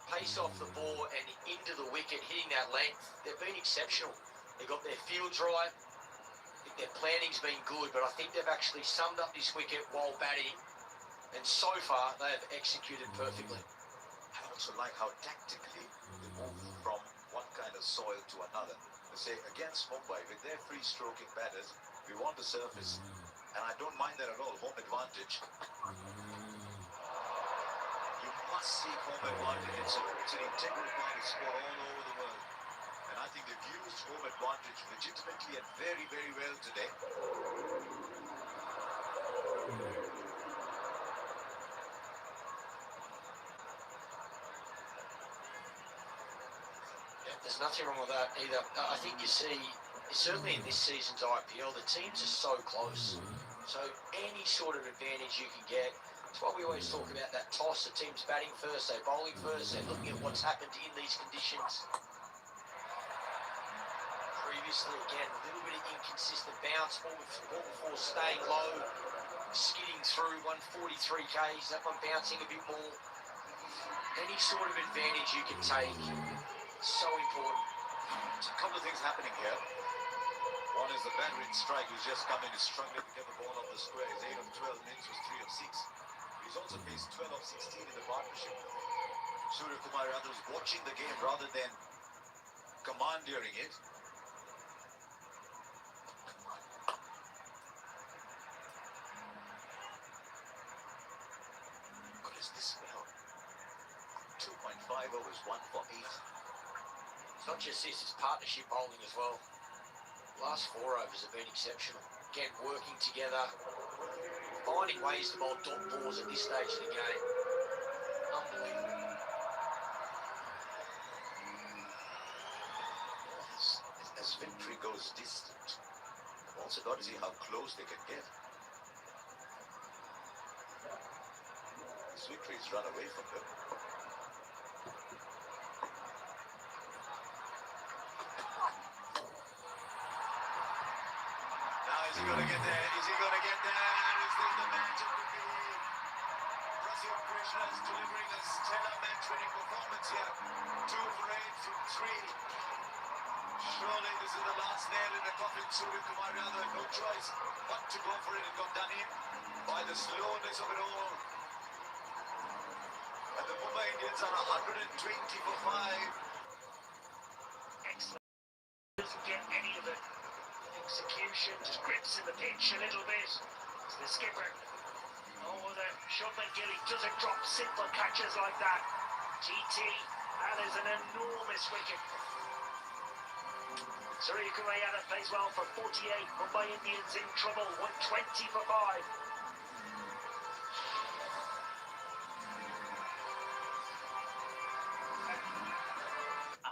Pace off the ball and into the wicket, hitting that length. They've been exceptional. They've got their fields right. I think their planning's been good, but I think they've actually summed up this wicket while batting. And so far, they have executed perfectly. I also like how tactically they move from one kind of soil to another. They say against Mumbai, with their free-stroking batters, we want the surface. And I don't mind that at all, home advantage. You must seek home advantage. It's an integral part of sport all over the world. And I think they've used home advantage legitimately and very, very well today. There's nothing wrong with that either. I think you see, certainly in this season's IPL, the teams are so close. So any sort of advantage you can get. That's why we always talk about that toss. The team's batting first, they're bowling first, they're looking at what's happened in these conditions. Previously, again, a little bit of inconsistent bounce, ball before staying low, skidding through 143 Ks, that one bouncing a bit more. Any sort of advantage you can take. So important. There's a couple of things happening here. One is the Banderin strike who's just come in, is struggling to get the ball off the square. His 8 of 12 means was 3 of 6. He's also faced 12 of 16 in the partnership. Surya Kumar Yadav was watching the game rather than commandeering it. What is this now? 2.5 overs, 1 for 8. It's not just this, it's partnership bowling as well. Last 4 overs have been exceptional. Again, working together, finding ways to bowl dot balls at this stage of the game. Unbelievable. As victory goes distant, I've also got to see how close they can get. This victory's run away from them. Is he going to get there? Is he going to get there? Is this the match of the day? Brazil Krishna is delivering a stellar match-winning performance here. 2 for 8 from 3. Surely this is the last nail in the coffin. Surya Kumar Yadav had no choice but to go for it. It got done in by the slowness of it all. And the Mumbai Indians are 120 for 5. Excellent. Doesn't get any of it. Execution just grips in the pitch a little bit. It's the skipper. Oh, the Shubman Gill, he doesn't drop simple catches like that. GT, that is an enormous wicket. Surya Kumar Yadav plays well for 48. Mumbai Indians in trouble, 120 for 5.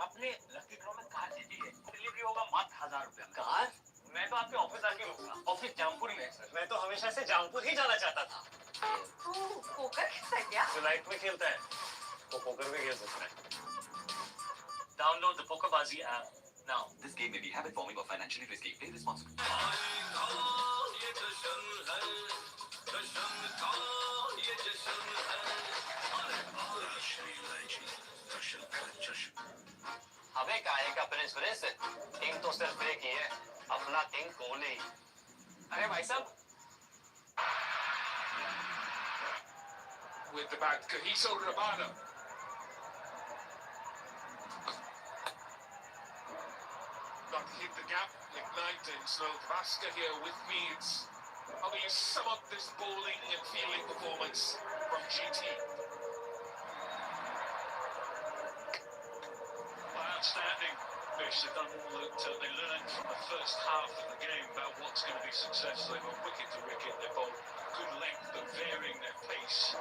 आपने lucky draw में car जीती है, delivery होगा मात्र 1000 रुपया। Car? मैं तो आपके ऑफिस आके रुका। ऑफिस जामपुर में है सर। मैं तो हमेशा से जामपुर ही जाना चाहता था। पोकर खेलता है क्या? जो लाइफ में खेलता है, वो पोकर में खेल सकता है। Download the Pokerbazi app now. This game may be habit forming or financially risky. Play responsibly. हमें काहे का प्रेस किंग तो सिर्फ एक ही है, अपना किंग कोहली। अरे भाई साहब, with the bat, Kahiso Rabada. Got to hit the gap, ignite, and slow Vaska here with me. It's how do you sum up this bowling and fielding performance from GT? Outstanding. They've done all that they learned from the first half of the game about what's going to be successful. They've gone wicket to wicket. They've bowled good length, but varying their pace.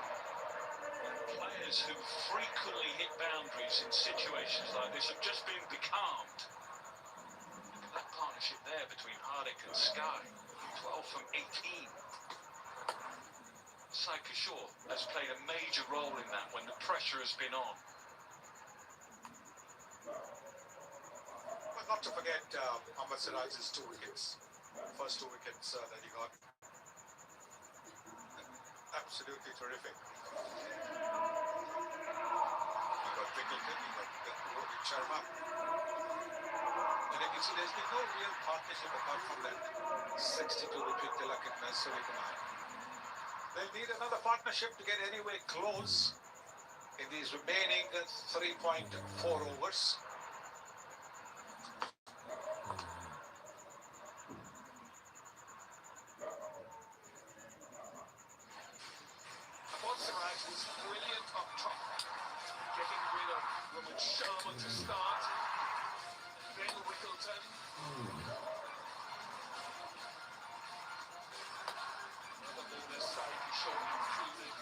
Players who frequently hit boundaries in situations like this have just been becalmed. Look at that partnership there between Hardik and Sky. 12 from 18. Sai Kishore has played a major role in that when the pressure has been on. But not to forget Ahmed Siraj's 2 wickets. First 2 wickets that he got. Absolutely terrific. He got Pickleton, he got Rohit Sharma. And you can see there's been no real partnership apart from that 62 between Tilak and Surya Kumar. They'll need another partnership to get anywhere close in these remaining 3.4 overs. Siraj was brilliant up top, getting rid of Rohit Sharma to start. Then Wickleton. Another ball this side, Kishore included.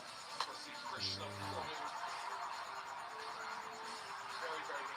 Was the Krishna followed. Very, very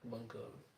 बंद करो